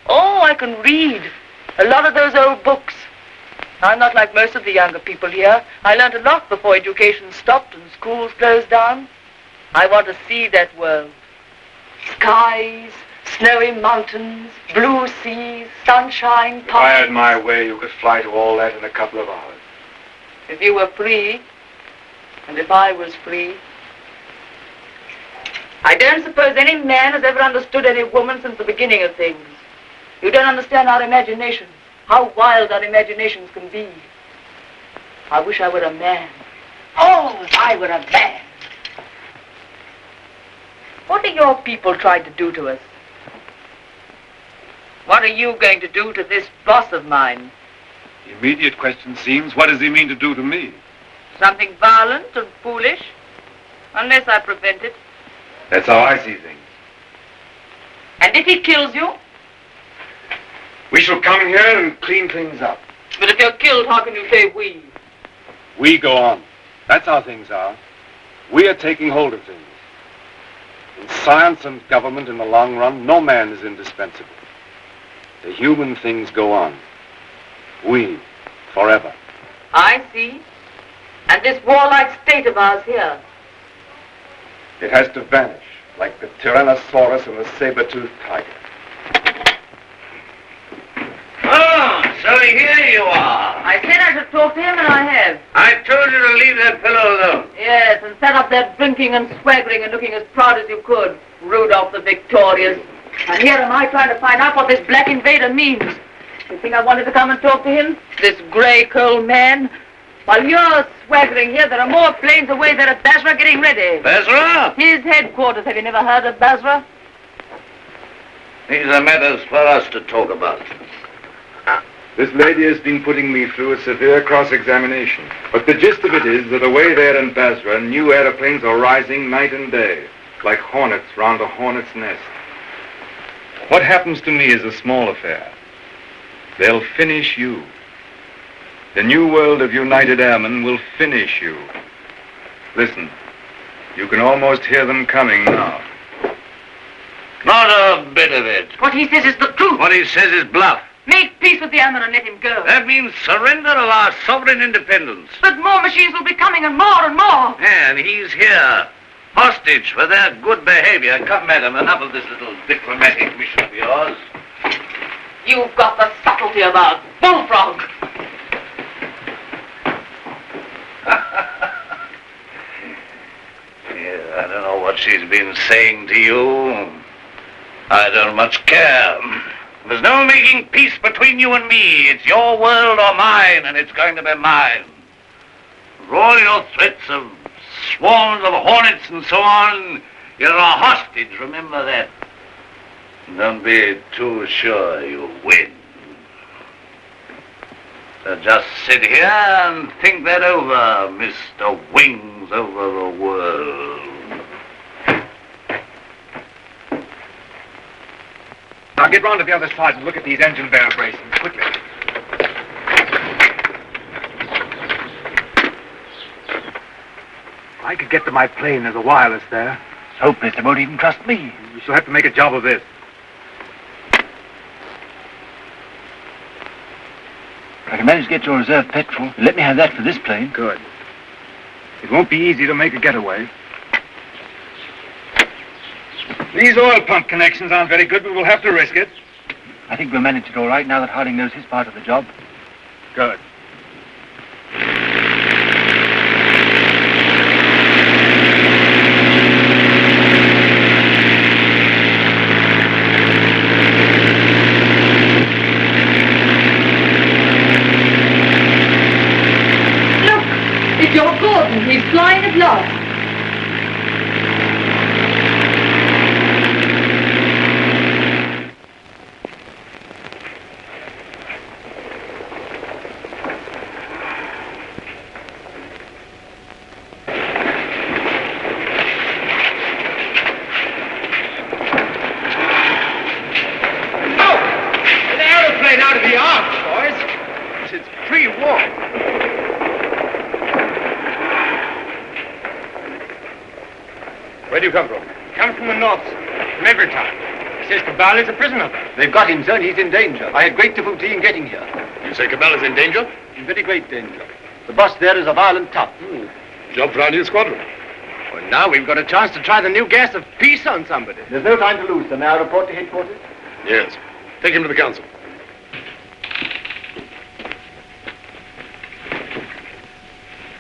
M: Oh, I can read a lot of those old books. I'm not like most of the younger people here. I learned a lot before education stopped and schools closed down. I want to see that world. Skies, snowy mountains, blue seas, sunshine,
A: If I had my way, you could fly to all that in a couple of hours.
M: If you were free, and if I was free. I don't suppose any man has ever understood any woman since the beginning of things. You don't understand our imagination, how wild our imaginations can be. I wish I were a man. Oh, if I were a man. What are your people trying to do to us? What are you going to do to this boss of mine?
A: The immediate question seems, what does he mean to do to me?
M: Something violent and foolish? Unless I prevent it.
A: That's how I see things.
M: And if he kills you?
A: We shall come here and clean things up.
M: But if you're killed, how can you say we?
A: We go on. That's how things are. We are taking hold of things. In science and government, in the long run, no man is indispensable. The human things go on. We, forever.
M: I see. And this warlike state of ours here.
A: It has to vanish, like the Tyrannosaurus and the saber-toothed tiger.
D: Oh, so here you are.
M: I said I should talk to him, and I have.
D: I told you to leave that fellow alone.
M: Yes, and set up there drinking and swaggering and looking as proud as you could. Rudolph the Victorious. And here am I trying to find out what this black invader means. You think I wanted to come and talk to him? This grey curl man? While you're swaggering here, there are more planes away there at Basra getting ready.
D: Basra?
M: His headquarters. Have you never heard of Basra?
D: These are matters for us to talk about.
A: This lady has been putting me through a severe cross-examination. But the gist of it is that away there in Basra, new aeroplanes are rising night and day, like hornets round a hornet's nest. What happens to me is a small affair. They'll finish you. The new world of United Airmen will finish you. Listen, you can almost hear them coming now.
D: Not a bit of it.
M: What he says is the truth.
D: What he says is bluff.
M: Make peace with the airmen and let him go.
D: That means surrender of our sovereign independence.
M: But more machines will be coming, and more and more.
D: And he's here, hostage for their good behavior. Come, madam, enough of this little diplomatic mission of yours.
M: You've got the subtlety of a bullfrog.
D: Yeah, I don't know what she's been saying to you. I don't much care. There's no making peace between you and me. It's your world or mine, and it's going to be mine. For all your threats of swarms of hornets and so on, you're a hostage, remember that. Don't be too sure you win. So just sit here and think that over, Mr. Wings over the world.
A: Now get round to the other side and look at these engine vibrations, quickly. I could get to my plane. There's a wireless there.
B: It's hopeless. They won't even trust me.
A: We shall have to make a job of this.
B: I can manage to get your reserve petrol. Let me have that for this plane.
A: Good. It won't be easy to make a getaway. These oil pump connections aren't very good, but we'll have to risk it.
B: I think we'll manage it all right now that Harding knows his part of the job.
A: Good.
L: Look, it's your Gordon. He's flying at last.
A: Where do you come from?
F: Come from the north, from every town. Says Cabal is a prisoner there.
H: They've got him, sir, and he's in danger. I had great difficulty in getting here.
C: You say Cabal is in danger?
H: In very great danger. The boss there is a violent tough.
C: Job for our new squadron.
F: Well, now we've got a chance to try the new gas of peace on somebody.
H: There's no time to lose, sir. May I report to headquarters?
C: Yes. Take him to the council.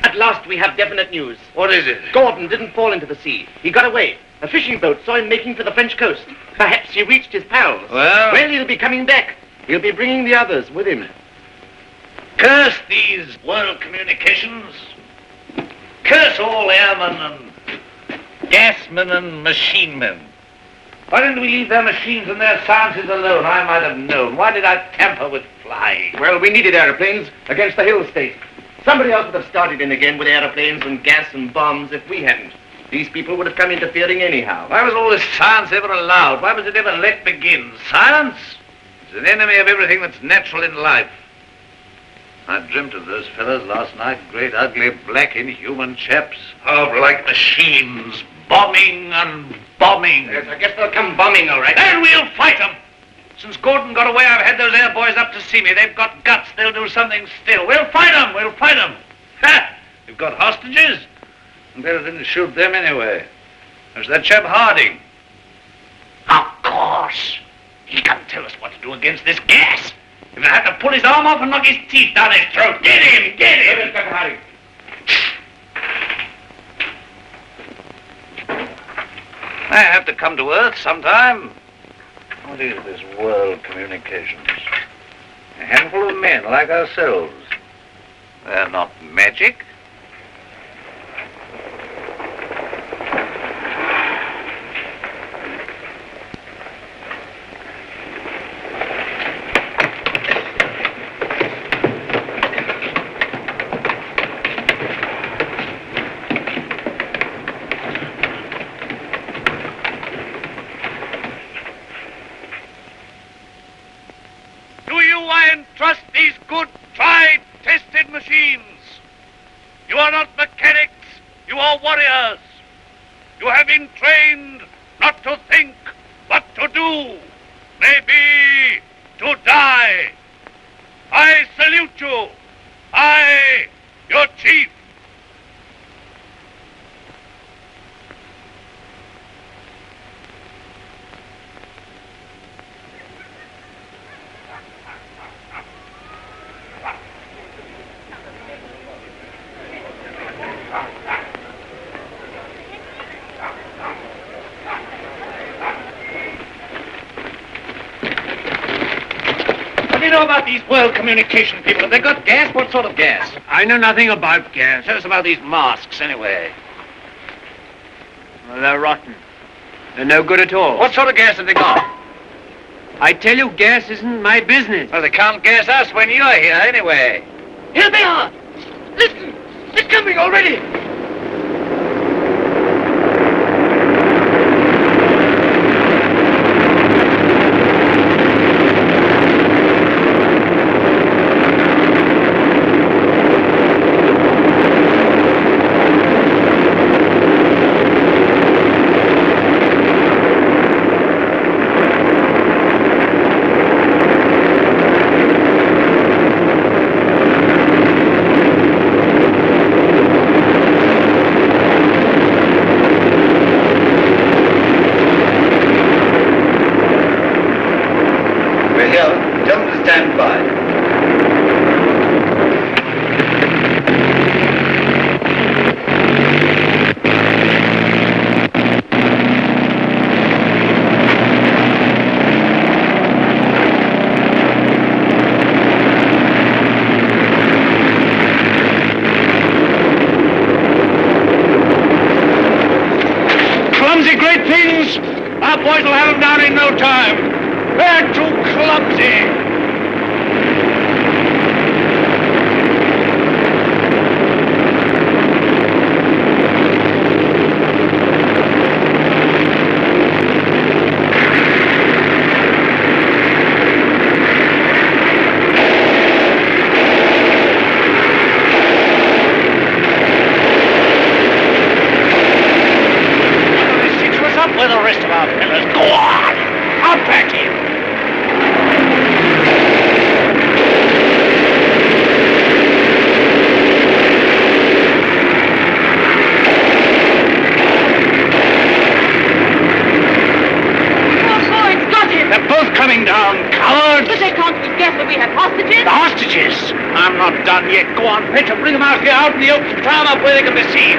O: At last we have definite news.
D: What is it?
O: Gordon didn't fall into the sea. He got away. A fishing boat saw him making for the French coast. Perhaps he reached his pals.
D: Well,
O: he'll be coming back. He'll be bringing the others with him.
D: curse these world communications. Curse all airmen and Gasmen and machine men. Why didn't we leave their machines and their sciences alone? I might have known. Why did I tamper with flying?
O: Well, we needed aeroplanes against the hill state. Somebody else would have started in again with aeroplanes and gas and bombs if we hadn't. These people would have come interfering anyhow.
D: Why was all this science ever allowed? Why was it ever let begin? Science is an enemy of everything that's natural in life. I dreamt of those fellows last night, great, ugly, black, inhuman chaps, powerful like machines, bombing and bombing.
O: Yes, I guess they'll come bombing, all right.
D: Then we'll fight them. Since Gordon got away, I've had those air boys up to see me. They've got guts. They'll do something still. We'll fight them. We'll fight them. Ha! We've got hostages. And better than to shoot them anyway. There's that chap Harding. Of course. He can tell us what to do against this gas. If I have to pull his arm off and knock his teeth down his throat. Get him! Get him!
O: Inspector Harding.
D: I have to come to Earth sometime. What is this world communications? A handful of men like ourselves. They're not magic. Trust these good, tried, tested machines. You are not mechanics, you are warriors. You have been trained not to think, but to do. Maybe to die. I salute you. I, your chief. What do you know about these world communication people? Have they got gas? What sort of gas?
N: I know nothing about gas.
D: Tell us about these masks, anyway.
N: Well, they're rotten. They're no good at all.
D: What sort of gas have they got?
N: I tell you, gas isn't my business.
D: Well, they can't gas us when you're here, anyway.
O: Here they are. Listen, they're coming already.
D: Our boys will have them down in no time. They're too clumsy. With the rest of our fellows. Go on! Up at him!
M: Oh, boys, got him!
D: They're both coming down, cowards!
M: But they can't be guessed that we have hostages.
D: The hostages? I'm not done yet. Go on, Petra, bring them out here, out in the open. Tie them up where they can be seen.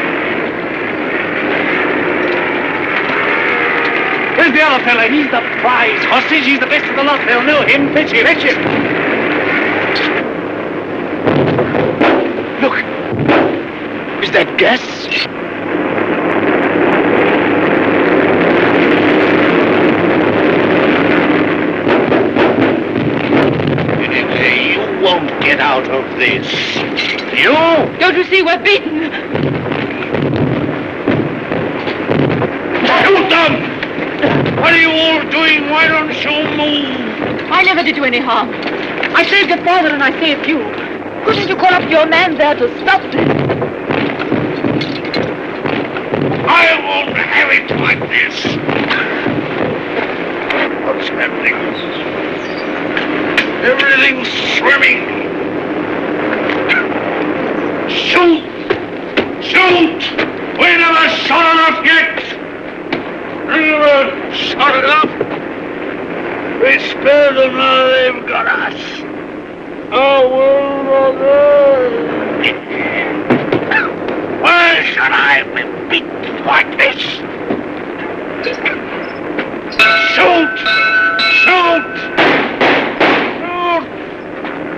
D: Where's the other fella? He's the prize hostage. He's the best of the lot. They'll know him. Fetch him. Fetch him. Look. Is that gas?
K: get out of this. You?
M: Don't you see we're beaten?
K: Shoot them! What are you all doing? Why don't you move?
M: I never did you any harm. I saved your father and I saved you. Couldn't you call up your man there to stop them?
K: I won't have it like this. What's happening? Everything's swimming. Shoot! Shoot! We never shot enough yet! We never shot enough! We spared them, now they've got us. Oh, why should I be beaten like this? Shoot! Shoot!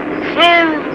K: Shoot! Shoot!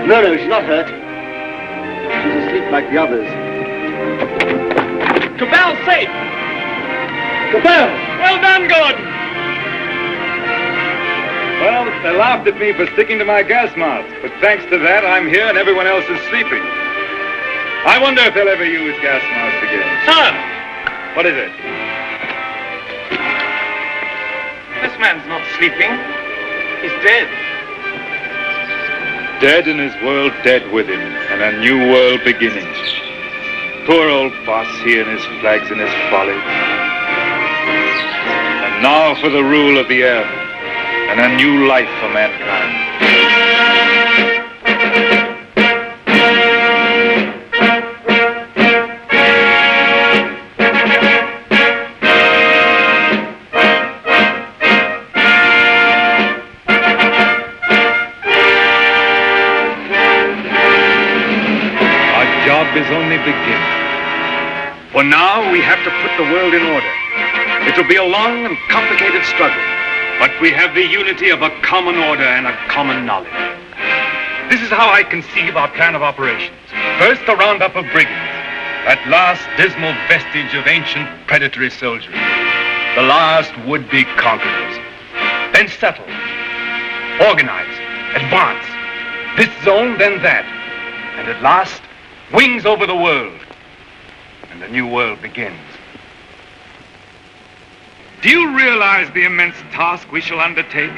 B: No, she's not hurt. She's asleep like the others.
A: Cabell's safe!
B: Cabell!
A: Well done, Gordon! Well, they laughed at me for sticking to my gas mask, but thanks to that, I'm here and everyone else is sleeping. I wonder if they'll ever use gas masks again.
N: Sir!
A: What is it?
N: This man's not sleeping. He's dead.
A: Dead and his world dead with him, and a new world beginning. Poor old boss, he and his flags and his folly. And now for the rule of the air, and a new life for mankind. Is only beginning. For now, we have to put the world in order. It will be a long and complicated struggle, but we have the unity of a common order and a common knowledge. This is how I conceive our plan of operations. First, a roundup of brigands, that last dismal vestige of ancient predatory soldiery, the last would-be conquerors. Then settle, organize, advance, this zone, then that, and at last, wings over the world, and a new world begins. Do you realize the immense task we shall undertake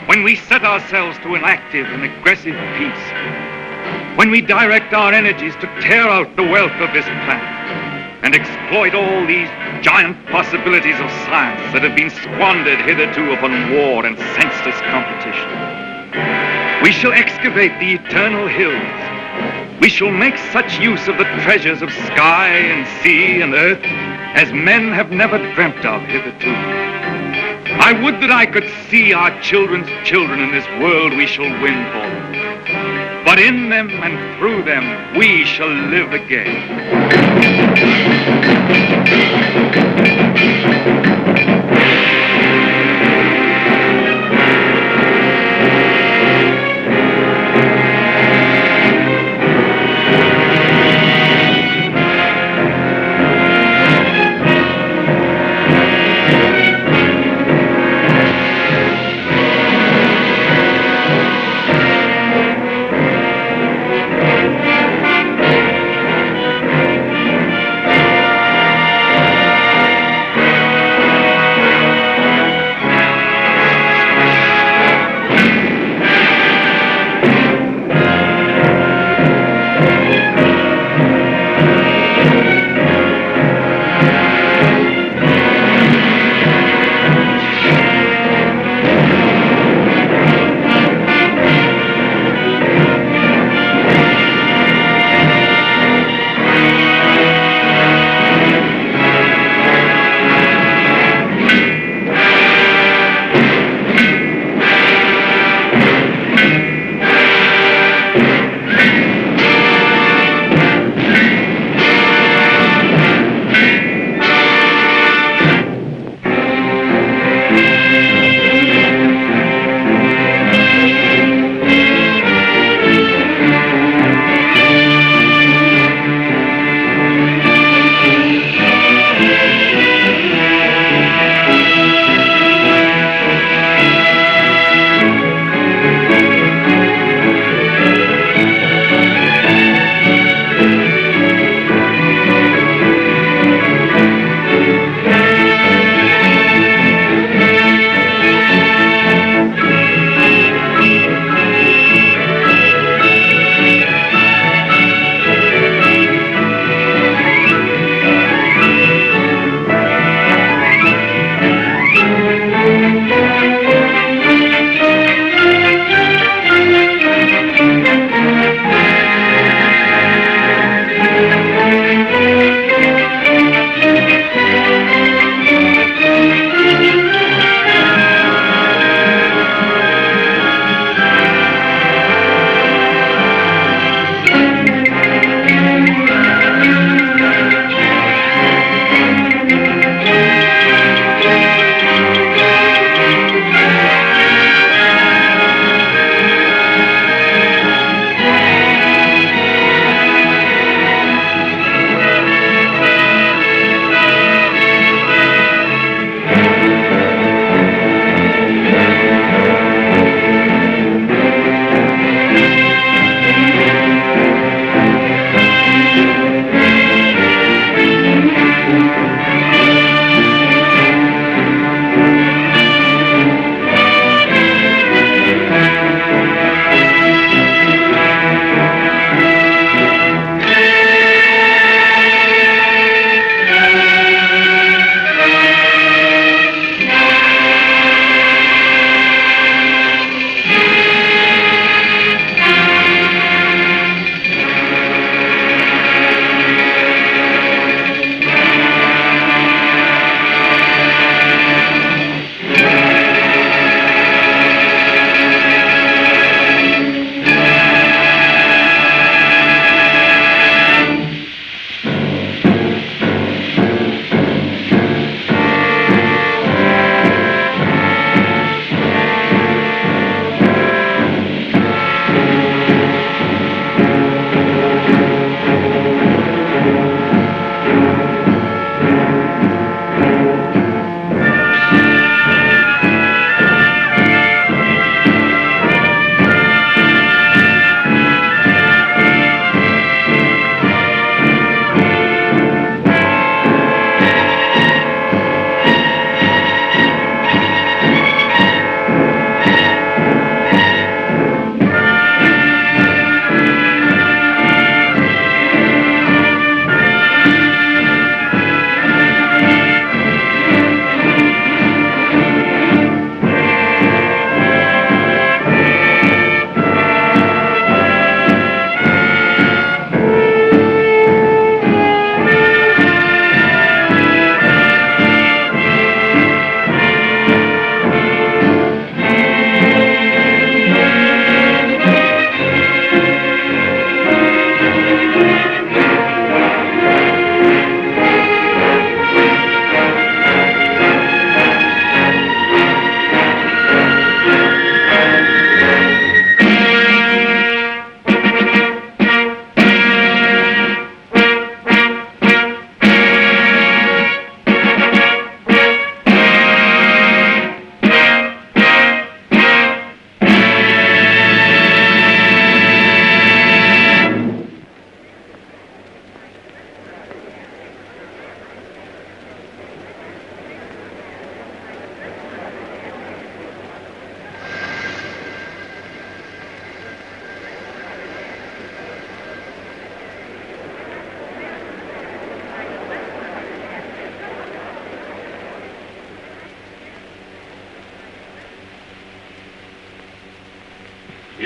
A: when we set ourselves to an active and aggressive peace? When we direct our energies to tear out the wealth of this planet and exploit all these giant possibilities of science that have been squandered hitherto upon war and senseless competition? We shall excavate the eternal hills. We shall make such use of the treasures of sky and sea and earth as men have never dreamt of hitherto. I would that I could see our children's children in this world we shall win for them. But in them and through them we shall live again.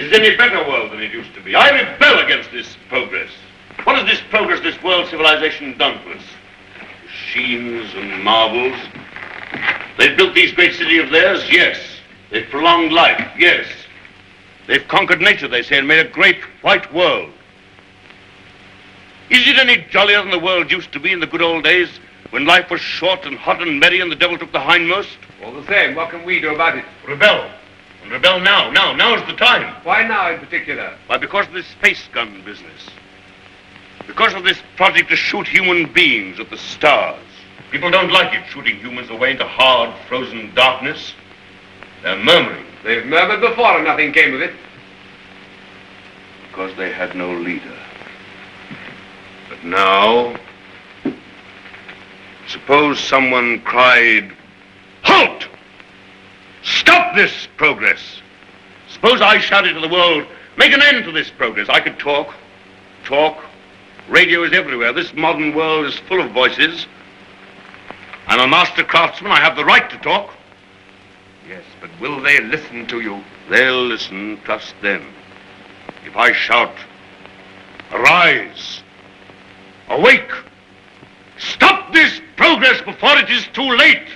D: is any better world than it used to be. I rebel against this progress. What has this progress, this world civilization done to us? Machines and marvels. They've built these great cities of theirs, yes. They've prolonged life, yes. They've conquered nature, they say, and made a great white world. Is it any jollier than the world used to be in the good old days, when life was short and hot and merry and the devil took the hindmost?
C: All the same, what can we do about it?
D: Rebel. And rebel now. Now's the time.
C: Why now in particular?
D: Why, because of this space gun business. Because of this project to shoot human beings at the stars. People don't like it, shooting humans away into hard, frozen darkness. They're murmuring.
C: They've murmured before and nothing came of it.
D: Because they had no leader. But now, suppose someone cried, "Halt! Stop this progress!" Suppose I shouted to the world, "Make an end to this progress." I could talk. Radio is everywhere. This modern world is full of voices. I'm a master craftsman. I have the right to talk.
C: Yes, but will they listen to you?
D: They'll listen, trust them. If I shout, "Arise! Awake! Stop this progress before it is too late!"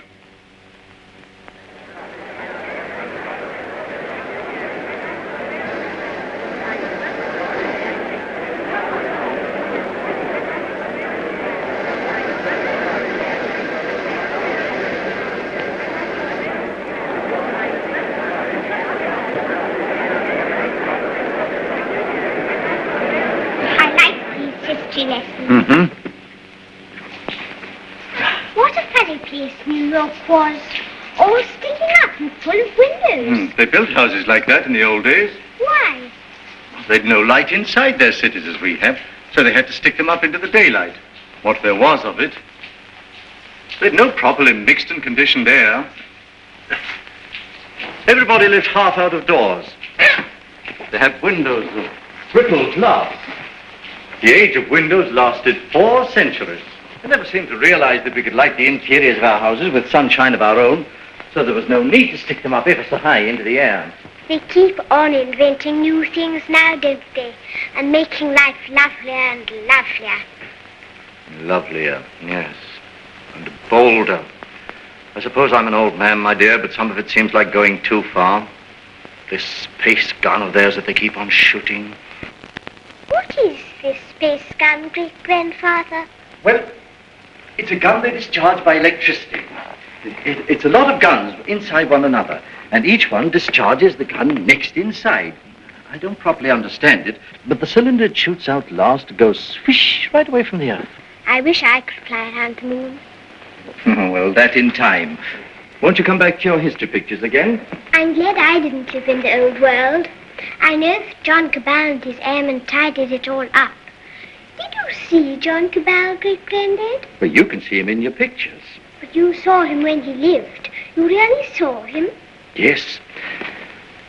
G: Mm-hmm. What a funny place New York was. All sticking up and full of windows.
P: They built houses like that in the old days.
G: Why?
P: They'd no light inside their cities as we have, so they had to stick them up into the daylight. What there was of it. They'd no properly mixed and conditioned air. Everybody lived half out of doors. They had windows of brittle glass. The age of windows lasted 4 centuries. I never seemed to realize that we could light the interiors of our houses with sunshine of our own, so there was no need to stick them up ever so high into the air.
G: They keep on inventing new things now, don't they? And making life lovelier and lovelier.
P: Lovelier, yes. And bolder. I suppose I'm an old man, my dear, but some of it seems like going too far. This space gun of theirs that they keep on shooting.
G: What is this space gun, great-grandfather?
P: Well, it's a gun they discharge by electricity. It's a lot of guns inside one another, and each one discharges the gun next inside. I don't properly understand it, but the cylinder it shoots out last goes swish right away from the earth.
G: I wish I could fly around the moon.
P: Well, that in time. Won't you come back to your history pictures again?
G: I'm glad I didn't live in the old world. I know that John Cabal and his airmen tidied it all up. Did you see John Cabal, great-granddad?
P: Well, you can see him in your pictures.
G: But you saw him when he lived. You really saw him?
P: Yes.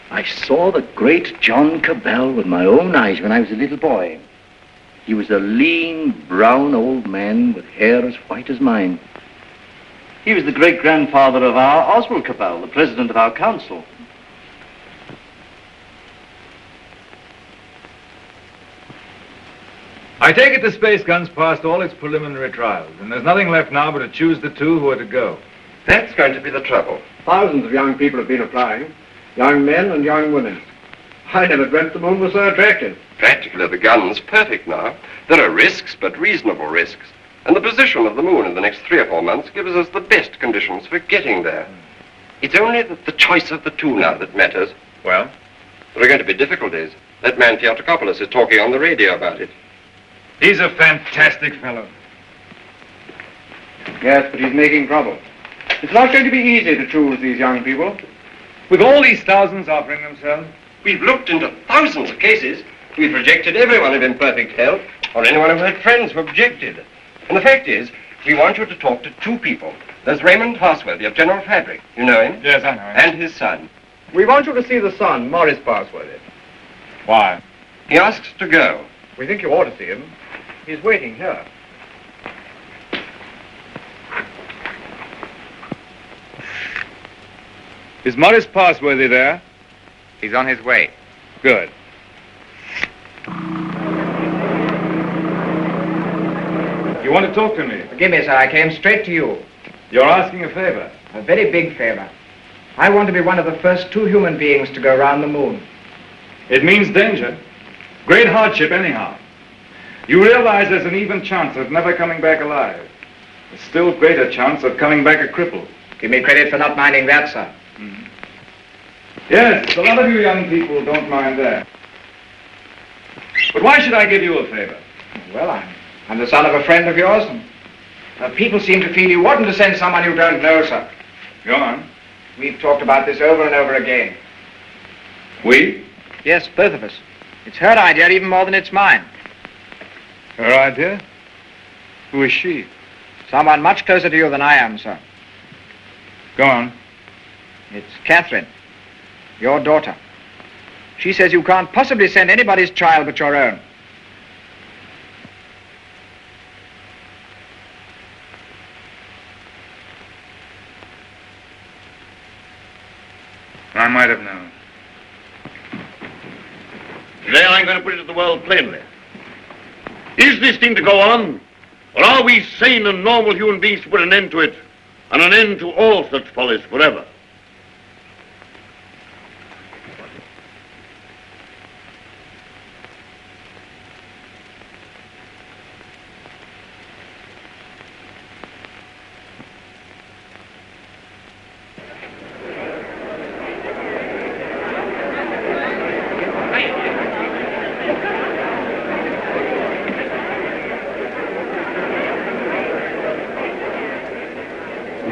P: I saw the great John Cabal with my own eyes when I was a little boy. He was a lean, brown old man with hair as white as mine. He was the great-grandfather of our Oswald Cabal, the president of our council.
A: I take it the space gun's passed all its preliminary trials, and there's nothing left now but to choose the 2 who are to go.
Q: That's going to be the trouble.
R: Thousands of young people have been applying. Young men and young women. I never dreamt the moon was so attractive.
Q: Practically, the gun's perfect now. There are risks, but reasonable risks. And the position of the moon in the next 3 or 4 months gives us the best conditions for getting there. It's only the choice of the 2 now that matters.
A: Well?
Q: There are going to be difficulties. That man Theotokopoulos is talking on the radio about it.
A: He's a fantastic fellow.
R: Yes, but he's making trouble. It's not going to be easy to choose these young people.
A: With all these thousands offering themselves?
Q: We've looked into thousands of cases. We've rejected everyone in imperfect health, or anyone who had friends who objected. And the fact is, we want you to talk to 2 people. There's Raymond Parsworthy of General Fabric. You know him?
A: Yes, I know him.
Q: And his son.
R: We want you to see the son, Morris Parsworthy.
A: Why?
Q: He asks to go.
R: We think you ought to see him. He's waiting here.
A: Is Morris Parsworthy there?
J: He's on his way.
A: Good. You want to talk to me?
S: Forgive me, sir. I came straight to you.
A: You're asking a favor.
S: A very big favor. I want to be one of the first 2 human beings to go around the moon.
A: It means danger. Great hardship, anyhow. You realize there's an even chance of never coming back alive. A still greater chance of coming back a cripple.
S: Give me credit for not minding that, sir.
A: Mm-hmm. Yes, a lot of you young people don't mind that. But why should I give you a favor?
S: Well, I'm the son of a friend of yours, and people seem to feel you oughtn't to send someone you don't know, sir.
A: Go on.
S: We've talked about this over and over again.
A: We?
S: Yes, both of us. It's her idea even more than it's mine.
A: Her idea? Who is she?
S: Someone much closer to you than I am, sir.
A: Go on.
S: It's Catherine, your daughter. She says you can't possibly send anybody's child but your own.
A: I might have known.
D: Today I'm going to put it to the world plainly. Is this thing to go on? Or are we sane and normal human beings to put an end to it, and an end to all such follies forever?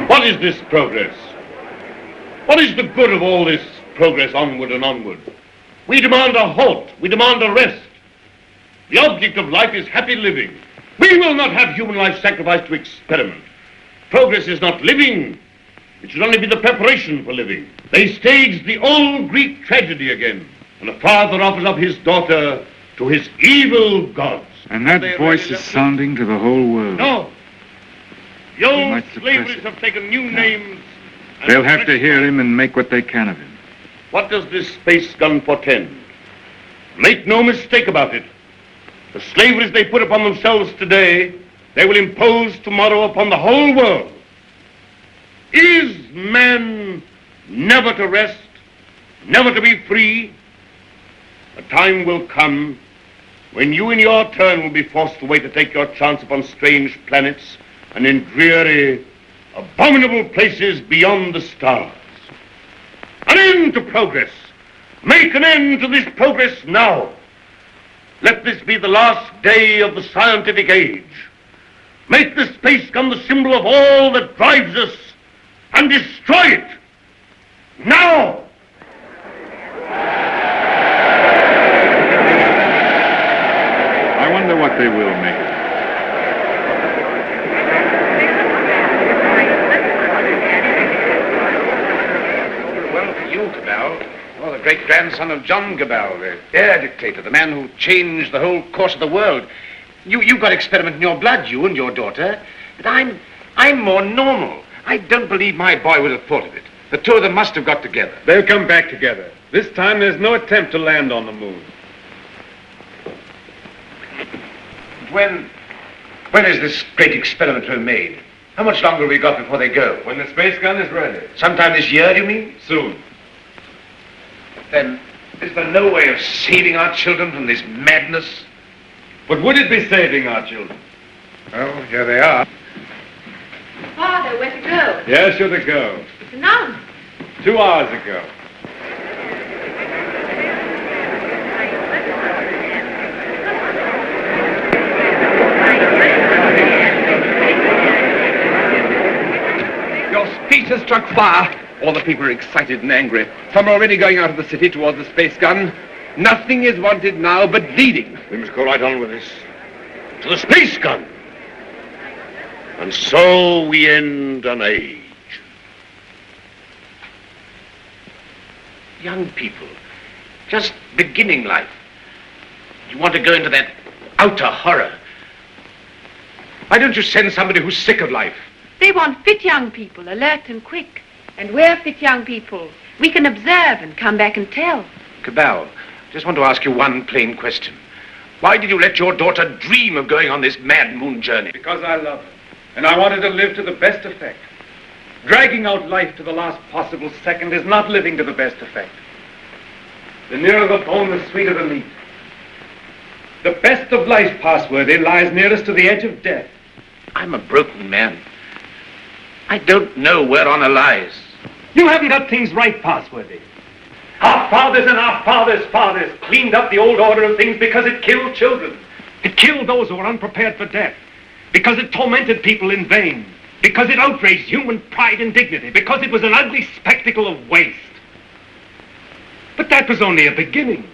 D: What is this progress? What is the good of all this progress onward and onward? We demand a halt. We demand a rest. The object of life is happy living. We will not have human life sacrificed to experiment. Progress is not living. It should only be the preparation for living. They staged the old Greek tragedy again, and a father offers up his daughter to his evil gods.
A: And that voice is sounding to the whole world.
D: No. The
A: They
D: old
A: might suppress
D: slaveries have taken new names. and
A: They'll have to hear him and make what they can of him.
D: What does this space gun portend? Make no mistake about it. The slaveries they put upon themselves today, they will impose tomorrow upon the whole world. Is man never to rest, never to be free? A time will come when you in your turn will be forced away to take your chance upon strange planets and in dreary, abominable places beyond the stars. An end to progress. Make an end to this progress now. Let this be the last day of the scientific age. Make the space gun the symbol of all that drives us, and destroy it. Now!
A: I wonder what they will make of it.
T: Well, for you, Cabell. You're the great-grandson of John Cabell, the air dictator, the man who changed the whole course of the world. You've got experiment in your blood, you and your daughter. But I'm more normal. I don't believe my boy would have thought of it. The two of them must have got together.
A: They'll come back together. This time there's no attempt to land on the moon.
T: When is this great experiment to be made? How much longer have we got before they go?
A: When the space gun is ready.
T: Sometime this year, do you mean?
A: Soon.
T: Then, is there no way of saving our children from this madness?
A: But would it be saving our children?
T: Well, here they are.
L: Father, where to go?
A: Yes, you're to go.
L: It's announced.
A: 2 hours ago.
T: Your speech has struck fire. All the people are excited and angry. Some are already going out of the city towards the space gun. Nothing is wanted now but leading.
D: We must go right on with this. To the space gun. And so we end an age.
T: Young people, just beginning life. You want to go into that outer horror. Why don't you send somebody who's sick of life?
L: They want fit young people, alert and quick. And we're fit young people. We can observe and come back and tell.
T: Cabell, Just want to ask you one plain question. Why did you let your daughter dream of going on this mad moon journey?
A: Because I love her, and I wanted to live to the best effect. Dragging out life to the last possible second is not living to the best effect. The nearer the bone, the sweeter the meat. The best of life, Passworthy, lies nearest to the edge of death.
T: I'm a broken man. I don't know where honor lies.
A: You haven't got things right, Passworthy. Our fathers and our fathers' fathers cleaned up the old order of things because it killed children. It killed those who were unprepared for death. Because it tormented people in vain. Because it outraged human pride and dignity. Because it was an ugly spectacle of waste. But that was only a beginning.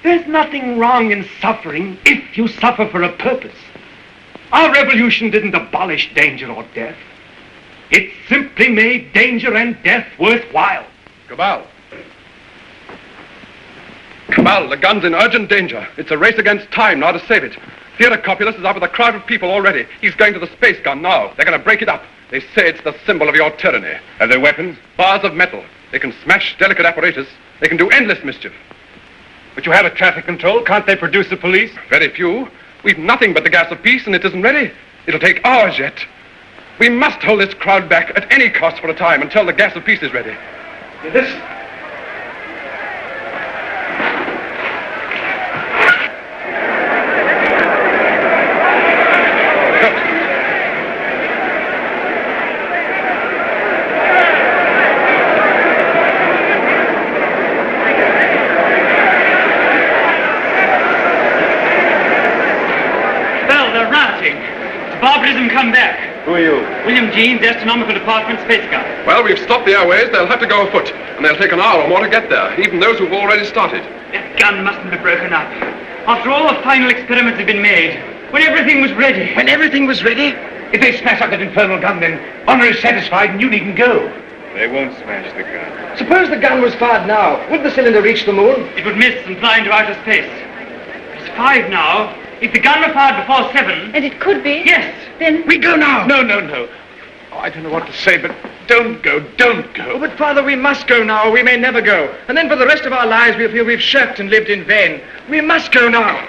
A: There's nothing wrong in suffering if you suffer for a purpose. Our revolution didn't abolish danger or death. It simply made danger and death worthwhile.
C: Cabal. Cabal, the gun's in urgent danger. It's a race against time now to save it. Theodore Copulus is out with a crowd of people already. He's going to the space gun now. They're going to break it up. They say it's the symbol of your tyranny.
A: Have they weapons?
C: Bars of metal. They can smash delicate apparatus. They can do endless mischief.
A: But you have a traffic control. Can't they produce the police?
C: Very few. We've nothing but the gas of peace, and it isn't ready. It'll take hours yet. We must hold this crowd back at any cost for a time until the gas of peace is ready.
A: Listen.
F: Barbarism come back.
C: Who are you?
F: William Jeans, Astronomical Department, Space Guard.
C: Well, we've stopped the airways. They'll have to go afoot, and they'll take an hour or more to get there, even those who've already started.
F: That gun mustn't be broken up. After all the final experiments had been made, when everything was ready.
T: When everything was ready? If they smash up that infernal gun, then honor is satisfied and you needn't go.
A: They won't smash the gun.
S: Suppose the gun was fired now. Would the cylinder reach the moon?
F: It would miss and fly into outer space. It's 5 now. If the gun were fired before 7...
L: And it could be?
F: Yes.
L: Then...
T: We go now. No. Oh, I don't know what to say, but don't go.
S: Oh, but, Father, we must go now, or we may never go. And then for the rest of our lives we'll feel we've shirked and lived in vain. We must go now.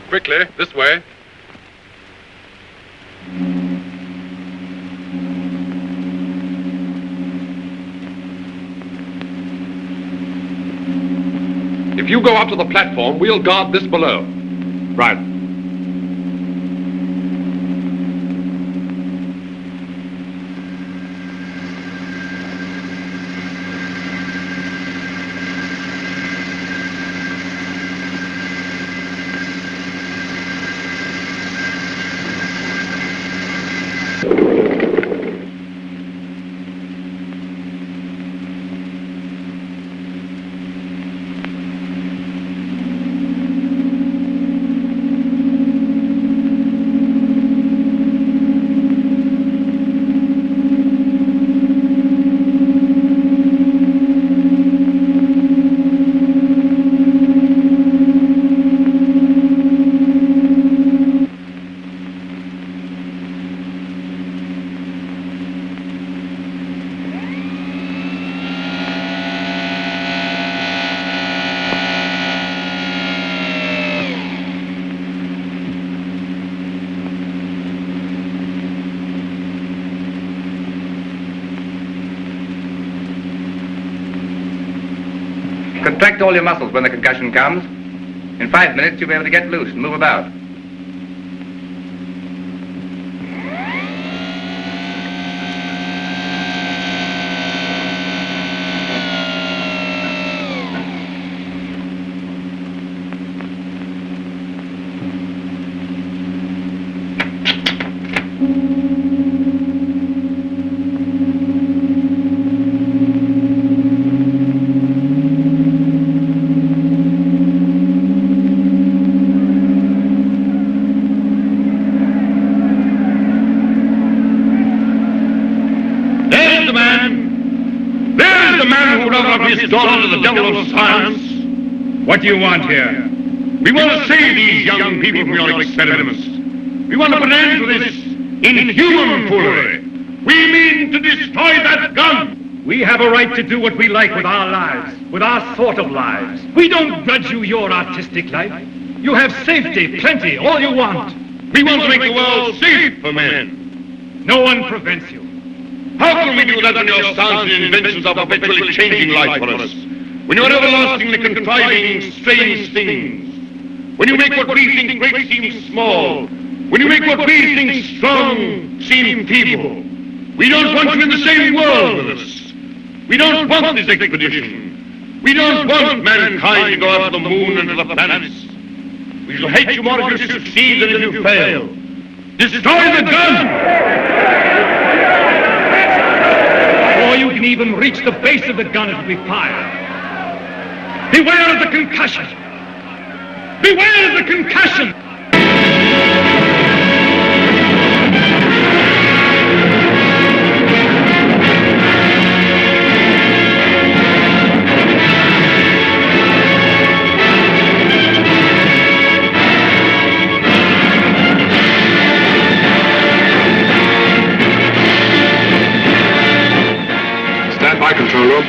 C: Quickly, this way. If you go up to the platform, we'll guard this below.
A: Right.
C: Contract all your muscles when the concussion comes. In 5 minutes, you'll be able to get loose and move about.
K: His daughter to the devil of science.
A: What do you want here?
K: We want to save these young people from your experiments. We want to put an end to this inhuman foolery. We mean to destroy that gun.
A: We have a right to do what we like with our lives, with our sort of lives. We don't grudge you your artistic life. You have safety, plenty, all you want.
K: We want to make the world safe for men.
A: No one prevents you.
K: How can we do that when your science and inventions are perpetually changing life for us? When you're everlastingly contriving strange things? When you make what we think great seem small? When you make what we think strong seem feeble? We don't want you in the same world with us. We don't want this expedition. We don't want mankind to go out to the moon and to the planets. We shall hate you more if you succeed than if you fail. Destroy the gun!
A: Before you can even reach the base of the gun, it will be fired. Beware of the concussion! Beware of the concussion!
C: By control room.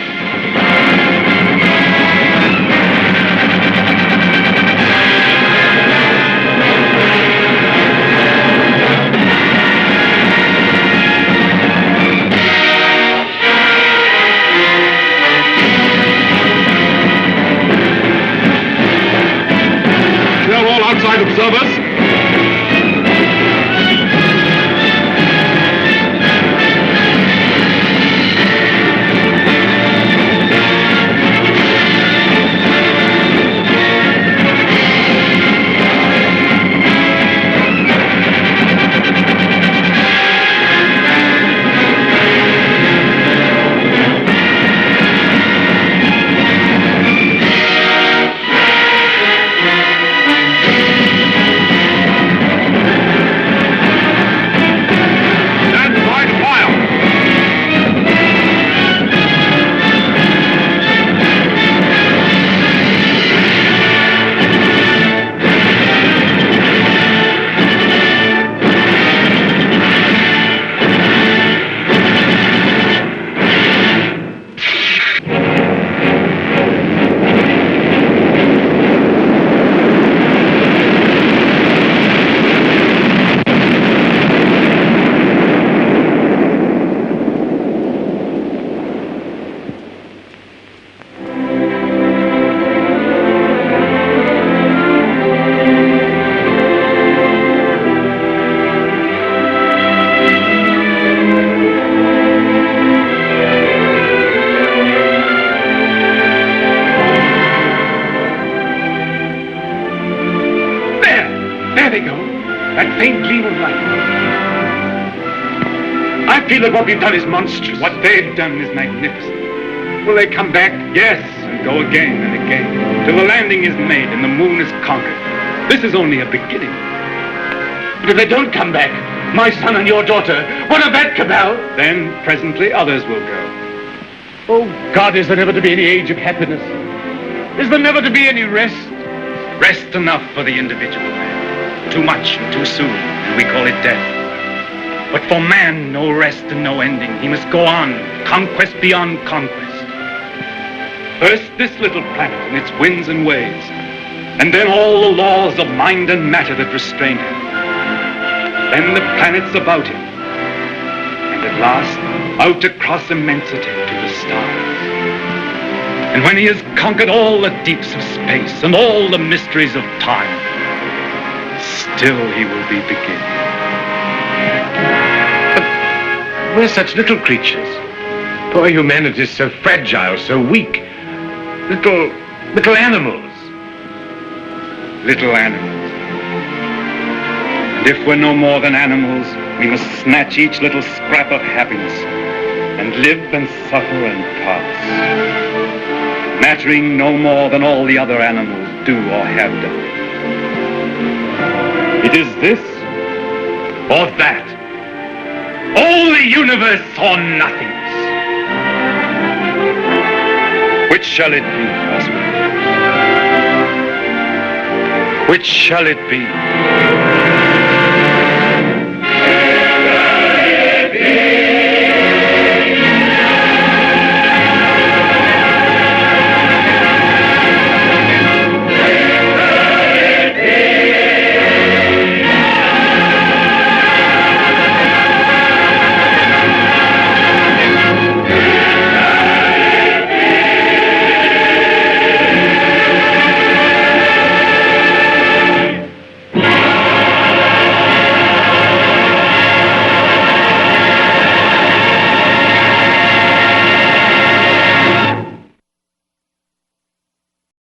K: We are all outside observers.
A: feel that what we've done is monstrous. What they've done is magnificent. Will they come back? Yes, and go again and again, till the landing is made and the moon is conquered. This is only a beginning.
T: But if they don't come back, my son and your daughter, what of that, Cabal?
A: Then, presently, others will go.
T: Oh, God, is there never to be any age of happiness? Is there never to be any rest?
A: Rest enough for the individual man. Too much and too soon, and we call it death. But for man, no rest and no ending. He must go on, conquest beyond conquest. First, this little planet and its winds and waves, and then all the laws of mind and matter that restrain him. Then the planets about him, and at last, out across immensity to the stars. And when he has conquered all the deeps of space and all the mysteries of time, still he will be beginning.
T: But we're such little creatures. Poor humanity is so fragile, so weak. Little animals.
A: Little animals. And if we're no more than animals, we must snatch each little scrap of happiness and live and suffer and pass, mattering no more than all the other animals do or have done. It is this or that. All the universe or nothingness. Which shall it be, husband? Which shall it be?